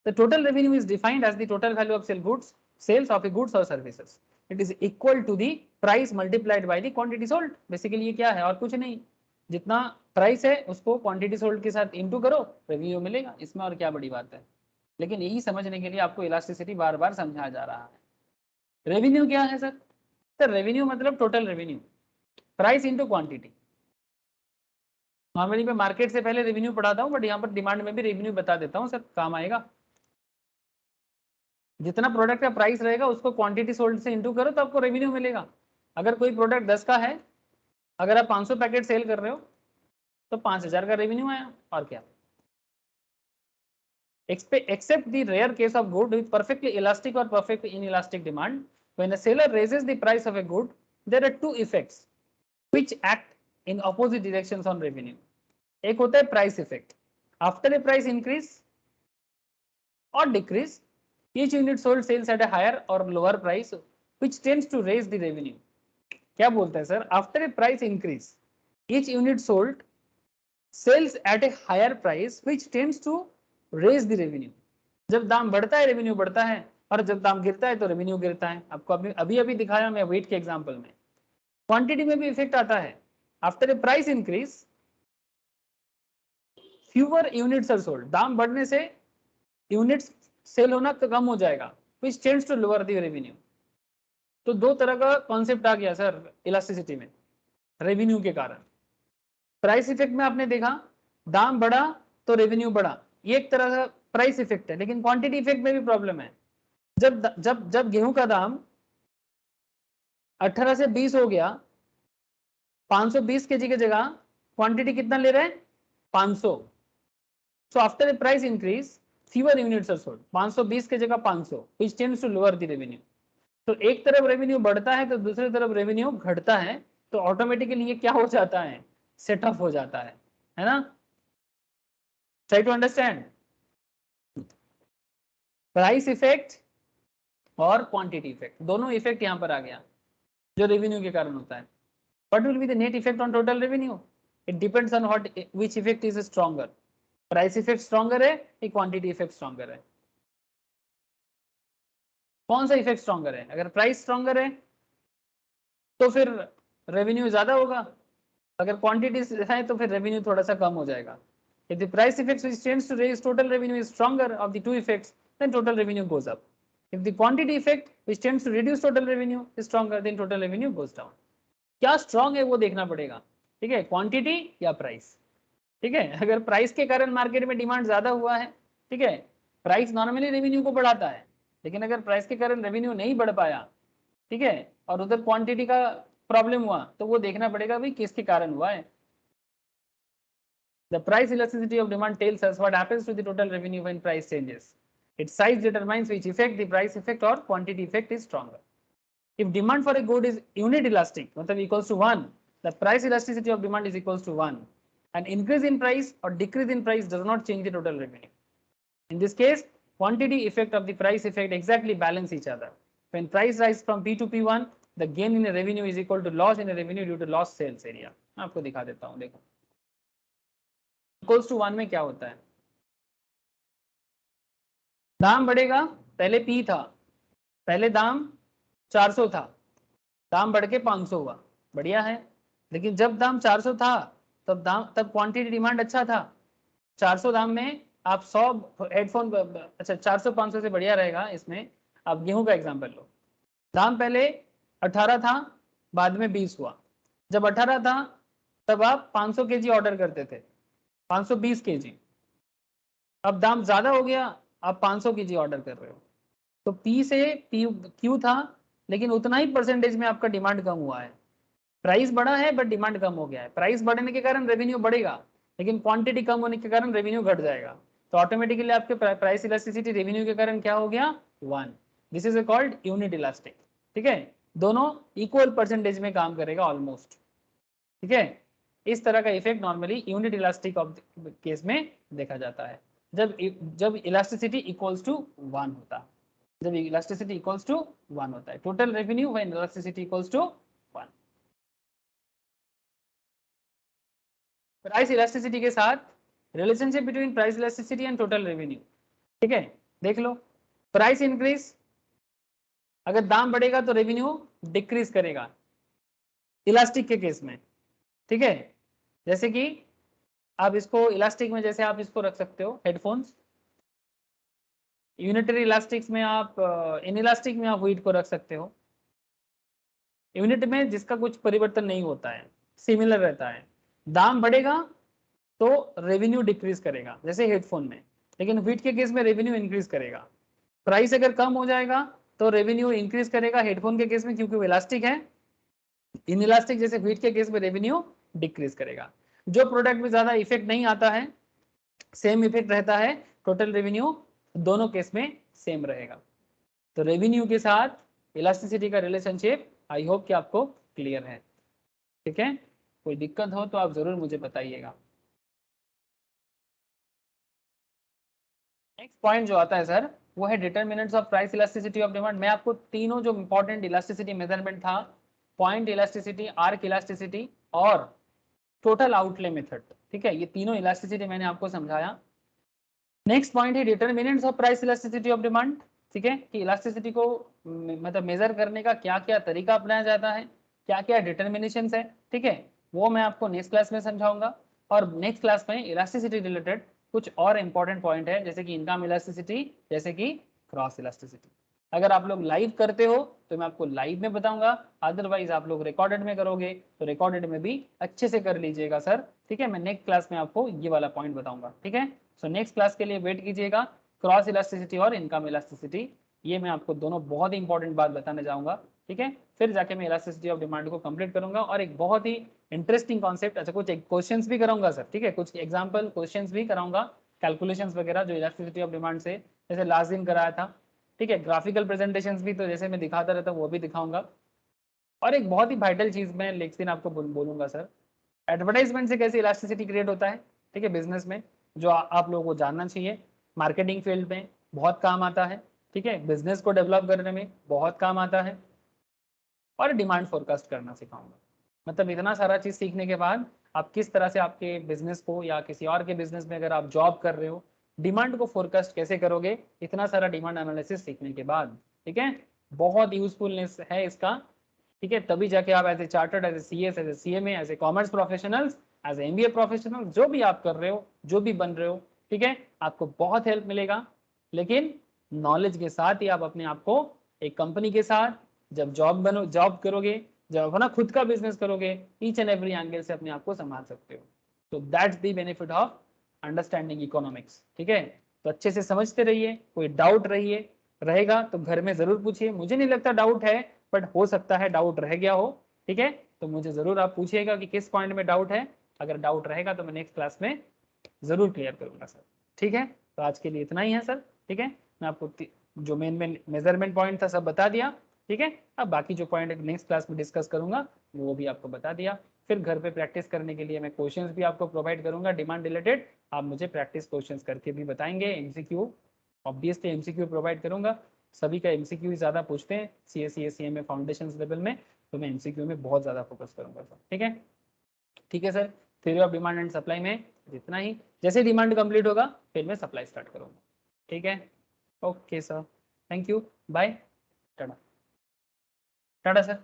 The total revenue is defined as the total value of sales of a goods or services. It is equal to the price multiplied by the quantity sold. Basically ये क्या है और कुछ नहीं, जितना प्राइस है उसको क्वांटिटी सोल्ड के साथ इंटू करो, रेवेन्यू मिलेगा, इसमें और क्या बड़ी बात है। लेकिन यही समझने के लिए आपको इलास्टिसिटी बार बार समझाया जा रहा है। रेवेन्यू क्या है सर? सर रेवेन्यू मतलब total revenue, price into quantity. Normally मैं मार्केट से पहले रेवेन्यू पढ़ाता हूँ, बट यहाँ पर डिमांड में भी रेवेन्यू बता देता हूँ सर, काम आएगा। जितना प्रोडक्ट का प्राइस रहेगा उसको क्वांटिटी सोल्ड से इंटू करो तो आपको रेवेन्यू मिलेगा। अगर कोई प्रोडक्ट 10 का है, अगर आप 500 पैकेट सेल कर रहे हो तो 5,000 का रेवेन्यू आया, और क्या। Except the rare case of good with perfectly elastic or perfect inelastic demand, when a seller raises the price of a good, there are two effects which act in opposite directions on revenue. एक होता है price effect, after a price increase or decrease, each unit sold sells at a higher or lower price which tends to raise the revenue. क्या बोलता है सर? After a price increase each unit sold sells at a higher price which tends to raise the revenue. जब दाम बढ़ता है रेवेन्यू बढ़ता है, और जब दाम गिरता है तो रेवेन्यू गिरता है। आपको अभी अभी दिखाया मैं वेट के एग्जांपल में। क्वांटिटी में भी इफेक्ट आता है, after a price increase fewer units are sold, दाम बढ़ने से यूनिट्स सेल होना कम हो जाएगा, which tends to lower the revenue. तो दो तरह का कॉन्सेप्ट आ गया सर इलास्टिसिटी में रेवेन्यू के कारण। प्राइस इफेक्ट में आपने देखा दाम बढ़ा तो रेवेन्यू बढ़ा, ये एक तरह का प्राइस इफेक्ट है। लेकिन क्वांटिटी इफेक्ट में भी प्रॉब्लम है। जब जब जब गेहूं का दाम 18 से 20 हो गया, 520 केजी की जगह क्वांटिटी कितना ले रहे हैं, 500। So after a price increase fewer units are sold, 520 की जगह 500, which tends to lower the revenue। तो एक तरफ रेवेन्यू बढ़ता है तो दूसरी तरफ रेवेन्यू घटता है, तो ऑटोमेटिकली ये क्या हो जाता है, सेटअप हो जाता है ना। Try to understand price effect और क्वांटिटी इफेक्ट, दोनों इफेक्ट यहां पर आ गया जो रेवेन्यू के कारण होता है। What will be the net effect on total revenue? It depends on which effect is stronger. Price effect stronger है या quantity effect stronger है? कौन सा इफेक्ट स्ट्रॉन्गर है? अगर प्राइस स्ट्रॉन्गर है तो फिर रेवेन्यू ज्यादा होगा, अगर क्वांटिटी है तो फिर रेवेन्यू थोड़ा सा कम हो जाएगा। If the price effects which tends to raise total revenue is stronger of the two effects, then total revenue goes up. If the quantity effect which tends to reduce total revenue is stronger, then total revenue goes down. क्या स्ट्रॉन्ग है वो देखना पड़ेगा, ठीक है, क्वांटिटी या प्राइस। ठीक है, अगर प्राइस के कारण मार्केट में डिमांड ज्यादा हुआ है, ठीक है, प्राइस नॉर्मली रेवेन्यू को बढ़ाता है, लेकिन अगर प्राइस के कारण रेवेन्यू नहीं बढ़ पाया, ठीक है, और उधर क्वांटिटी का प्रॉब्लम हुआ, तो वो देखना पड़ेगा भाई किसके कारण हुआ है। The price elasticity of demand tells us what happens to the total revenue when price changes. Its size determines which effect, the price effect or quantity effect, is stronger. If demand for a good is unit elastic, मतलब equals to 1, the price elasticity of demand is equals to 1. An increase in price or decrease in price does not change the total revenue. In this case, quantity effect of the price effect exactly balance each other. When price rise from P to P1, the gain in a revenue is equal to loss in a revenue due to lost sales area. आपको दिखा देता हूँ, देखो equals to 1 में क्या होता है, दाम बढ़ेगा, पहले P था, पहले दाम 400 था, दाम बढ़ के 500 हुआ, बढ़िया है। लेकिन जब दाम 400 था तब क्वांटिटी डिमांड अच्छा था, 400 दाम में आप 100 हेडफोन, अच्छा 400 500 से बढ़िया रहेगा इसमें। आप गेहूं का एग्जांपल लो, दाम पहले 18 था, बाद में 20 हुआ। जब 18 था तब आप 500 केजी ऑर्डर करते थे, 520 केजी। अब दाम ज्यादा हो गया, आप 500 केजी ऑर्डर कर रहे हो, तो पी से पी क्यू था, लेकिन उतना ही परसेंटेज में आपका डिमांड कम हुआ है। प्राइस बढ़ा है बट डिमांड कम हो गया है। प्राइस बढ़ने के कारण रेवेन्यू बढ़ेगा, लेकिन क्वांटिटी कम होने के कारण रेवेन्यू घट जाएगा, तो ऑटोमेटिकली आपके प्राइस इलास्टिसिटी रेवेन्यू के कारण क्या हो गया, 1। This is called unit elastic. ठीक है, दोनों इक्वल परसेंटेज में काम करेगा ऑलमोस्ट। ठीक है, इस तरह का effect normally unit elastic case में देखा जाता है, जब इलास्टिसिटी इक्वल्स टू 1 होता है, जब इलास्टिसिटी इक्वल्स टू 1 होता है। Total revenue when elasticity equals to 1। Price elasticity के साथ relationship between price elasticity and total revenue. ठीक है, देख लो, प्राइस इंक्रीज, अगर दाम बढ़ेगा तो रेवेन्यू डिक्रीज करेगा इलास्टिक के केस में। ठीक है, जैसे कि आप इसको इलास्टिक में जैसे आप इसको रख सकते हो हेडफोन्स, यूनिटरी इलास्टिक्स में आप इनइलास्टिक में आप व्हीट को रख सकते हो। यूनिट में जिसका कुछ परिवर्तन नहीं होता है, सिमिलर रहता है, दाम बढ़ेगा तो रेवेन्यू डिक्रीज करेगा जैसे हेडफोन में, लेकिन व्हीट के केस में रेवेन्यू इंक्रीज करेगा। प्राइस अगर कम हो जाएगा तो रेवेन्यू इंक्रीज करेगा हेडफोन के केस में, क्योंकि वो इलास्टिक है। इनइलास्टिक जैसे व्हीट के केस में रेवेन्यू डिक्रीज करेगा। जो प्रोडक्ट में ज्यादा इफेक्ट नहीं आता है, सेम इफेक्ट रहता है, टोटल रेवेन्यू दोनों केस में सेम रहेगा। तो रेवेन्यू के साथ इलास्टिसिटी का रिलेशनशिप आई होप कि आपको क्लियर है। ठीक है, कोई दिक्कत हो तो आप जरूर मुझे बताइएगा। नेक्स्ट पॉइंट जो आता है सर, वो है determinants of price elasticity of demand. मैं आपको तीनों जो इंपॉर्टेंट इलास्टिसिटी मेजरमेंट था, पॉइंट इलास्टिसिटी, आर्क इलास्टिसिटी और टोटल आउटले मेथड, ठीक है, ये तीनों इलास्टिसिटी मैंने आपको समझाया। नेक्स्ट पॉइंट है determinants of price elasticity of demand. ठीक है, कि इलास्टिसिटी को मतलब मेजर करने का क्या क्या तरीका अपनाया जाता है, क्या क्या डिटर्मिनेशन है। ठीक है, वो मैं आपको नेक्स्ट क्लास में समझाऊंगा। और नेक्स्ट क्लास में इलास्टिसिटी रिलेटेड कुछ और इंपॉर्टेंट पॉइंट है, जैसे कि इनकम इलास्टिसिटी, जैसे कि क्रॉस इलास्टिसिटी। अगर आप लोग लाइव करते हो तो मैं आपको लाइव में बताऊंगा, अदरवाइज आप लोग रिकॉर्डेड में करोगे तो रिकॉर्डेड में भी अच्छे से कर लीजिएगा सर, ठीक है। मैं नेक्स्ट क्लास में आपको ये वाला पॉइंट बताऊंगा, ठीक है। सो नेक्स्ट क्लास के लिए वेट कीजिएगा। क्रॉस इलास्टिसिटी और इनकम इलास्टिसिटी, ये मैं आपको दोनों बहुत ही इंपॉर्टेंट बात बताने जाऊंगा, ठीक है। फिर जाके मैं इलास्टिसिटी ऑफ डिमांड को कंप्लीट करूंगा और एक बहुत ही इंटरेस्टिंग कॉन्सेप्ट, अच्छा कुछ क्वेश्चंस भी कराऊंगा सर, ठीक है, कुछ एग्जांपल क्वेश्चंस भी कराऊंगा, कैलकुलेशंस वगैरह जो इलास्टिसिटी ऑफ डिमांड से जैसे लास्ट दिन कराया था, ठीक है। ग्राफिकल प्रेजेंटेशंस भी तो जैसे मैं दिखाता रहता हूँ वो भी दिखाऊंगा। और एक बहुत ही वाइटल चीज मैं नेक्स्ट दिन आपको बोलूंगा सर, एडवर्टाइजमेंट से कैसे इलास्टिसिटी क्रिएट होता है, ठीक है, बिजनेस में, जो आप लोगों को जानना चाहिए। मार्केटिंग फील्ड में बहुत काम आता है, ठीक है, बिजनेस को डेवलप करने में बहुत काम आता है, और डिमांड फोरकास्ट करना सिखाऊंगा। मतलब इतना सारा चीज सीखने के बाद आप किस तरह से आपके बिजनेस को या किसी और के बिजनेस में अगर आप जॉब कर रहे हो, डिमांड को फोरकास्ट कैसे करोगे, इतना सारा डिमांड एनालिसिस सीखने के बाद, ठीक है, बहुत यूजफुलनेस है इसका, ठीक है। तभी जाके आप as a chartered, as a CS, as a CMA, as a commerce professionals, as a MBA professional, जो भी आप कर रहे हो, जो भी बन रहे हो, ठीक है, आपको बहुत हेल्प मिलेगा। लेकिन नॉलेज के साथ ही आप अपने आप को एक कंपनी के साथ जब जॉब करोगे, जब अपना खुद का बिजनेस करोगे, ईच एंड एवरी एंगल से अपने आप को संभाल सकते हो। तो that's the benefit of understanding economics, ठीक है। तो अच्छे से समझते रहिए, कोई डाउट रहेगा तो घर में जरूर पूछिए, मुझे नहीं लगता डाउट है, बट हो सकता है डाउट रह गया हो, ठीक है। तो मुझे जरूर आप पूछिएगा कि किस पॉइंट में डाउट है, अगर डाउट रहेगा तो मैं नेक्स्ट क्लास में जरूर क्लियर करूंगा सर, ठीक है। तो आज के लिए इतना ही है सर, ठीक है। मैं आपको जो मेन मेजरमेंट पॉइंट था सब बता दिया, ठीक है। अब बाकी जो पॉइंट नेक्स्ट क्लास में डिस्कस करूंगा वो भी आपको बता दिया। फिर घर पे प्रैक्टिस करने के लिए मैं क्वेश्चंस भी आपको प्रोवाइड करूंगा डिमांड रिलेटेड, आप मुझे प्रैक्टिस क्वेश्चंस करके भी बताएंगे। एमसीक्यू ऑब्वियसली एमसीक्यू प्रोवाइड करूंगा, सभी का एमसीक्यू ज़्यादा पूछते हैं सीएससीएससीएम फाउंडेशन लेवल में, तो मैं एमसीक्यू में बहुत ज़्यादा फोकस करूंगा सर, ठीक है। ठीक है sir, theory of demand and supply में जितना ही, जैसे डिमांड कंप्लीट होगा फिर मैं सप्लाई स्टार्ट करूंगा, ठीक है। Okay sir, thank you, bye, tata, tata sir,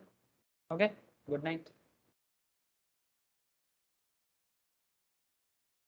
okay, good night.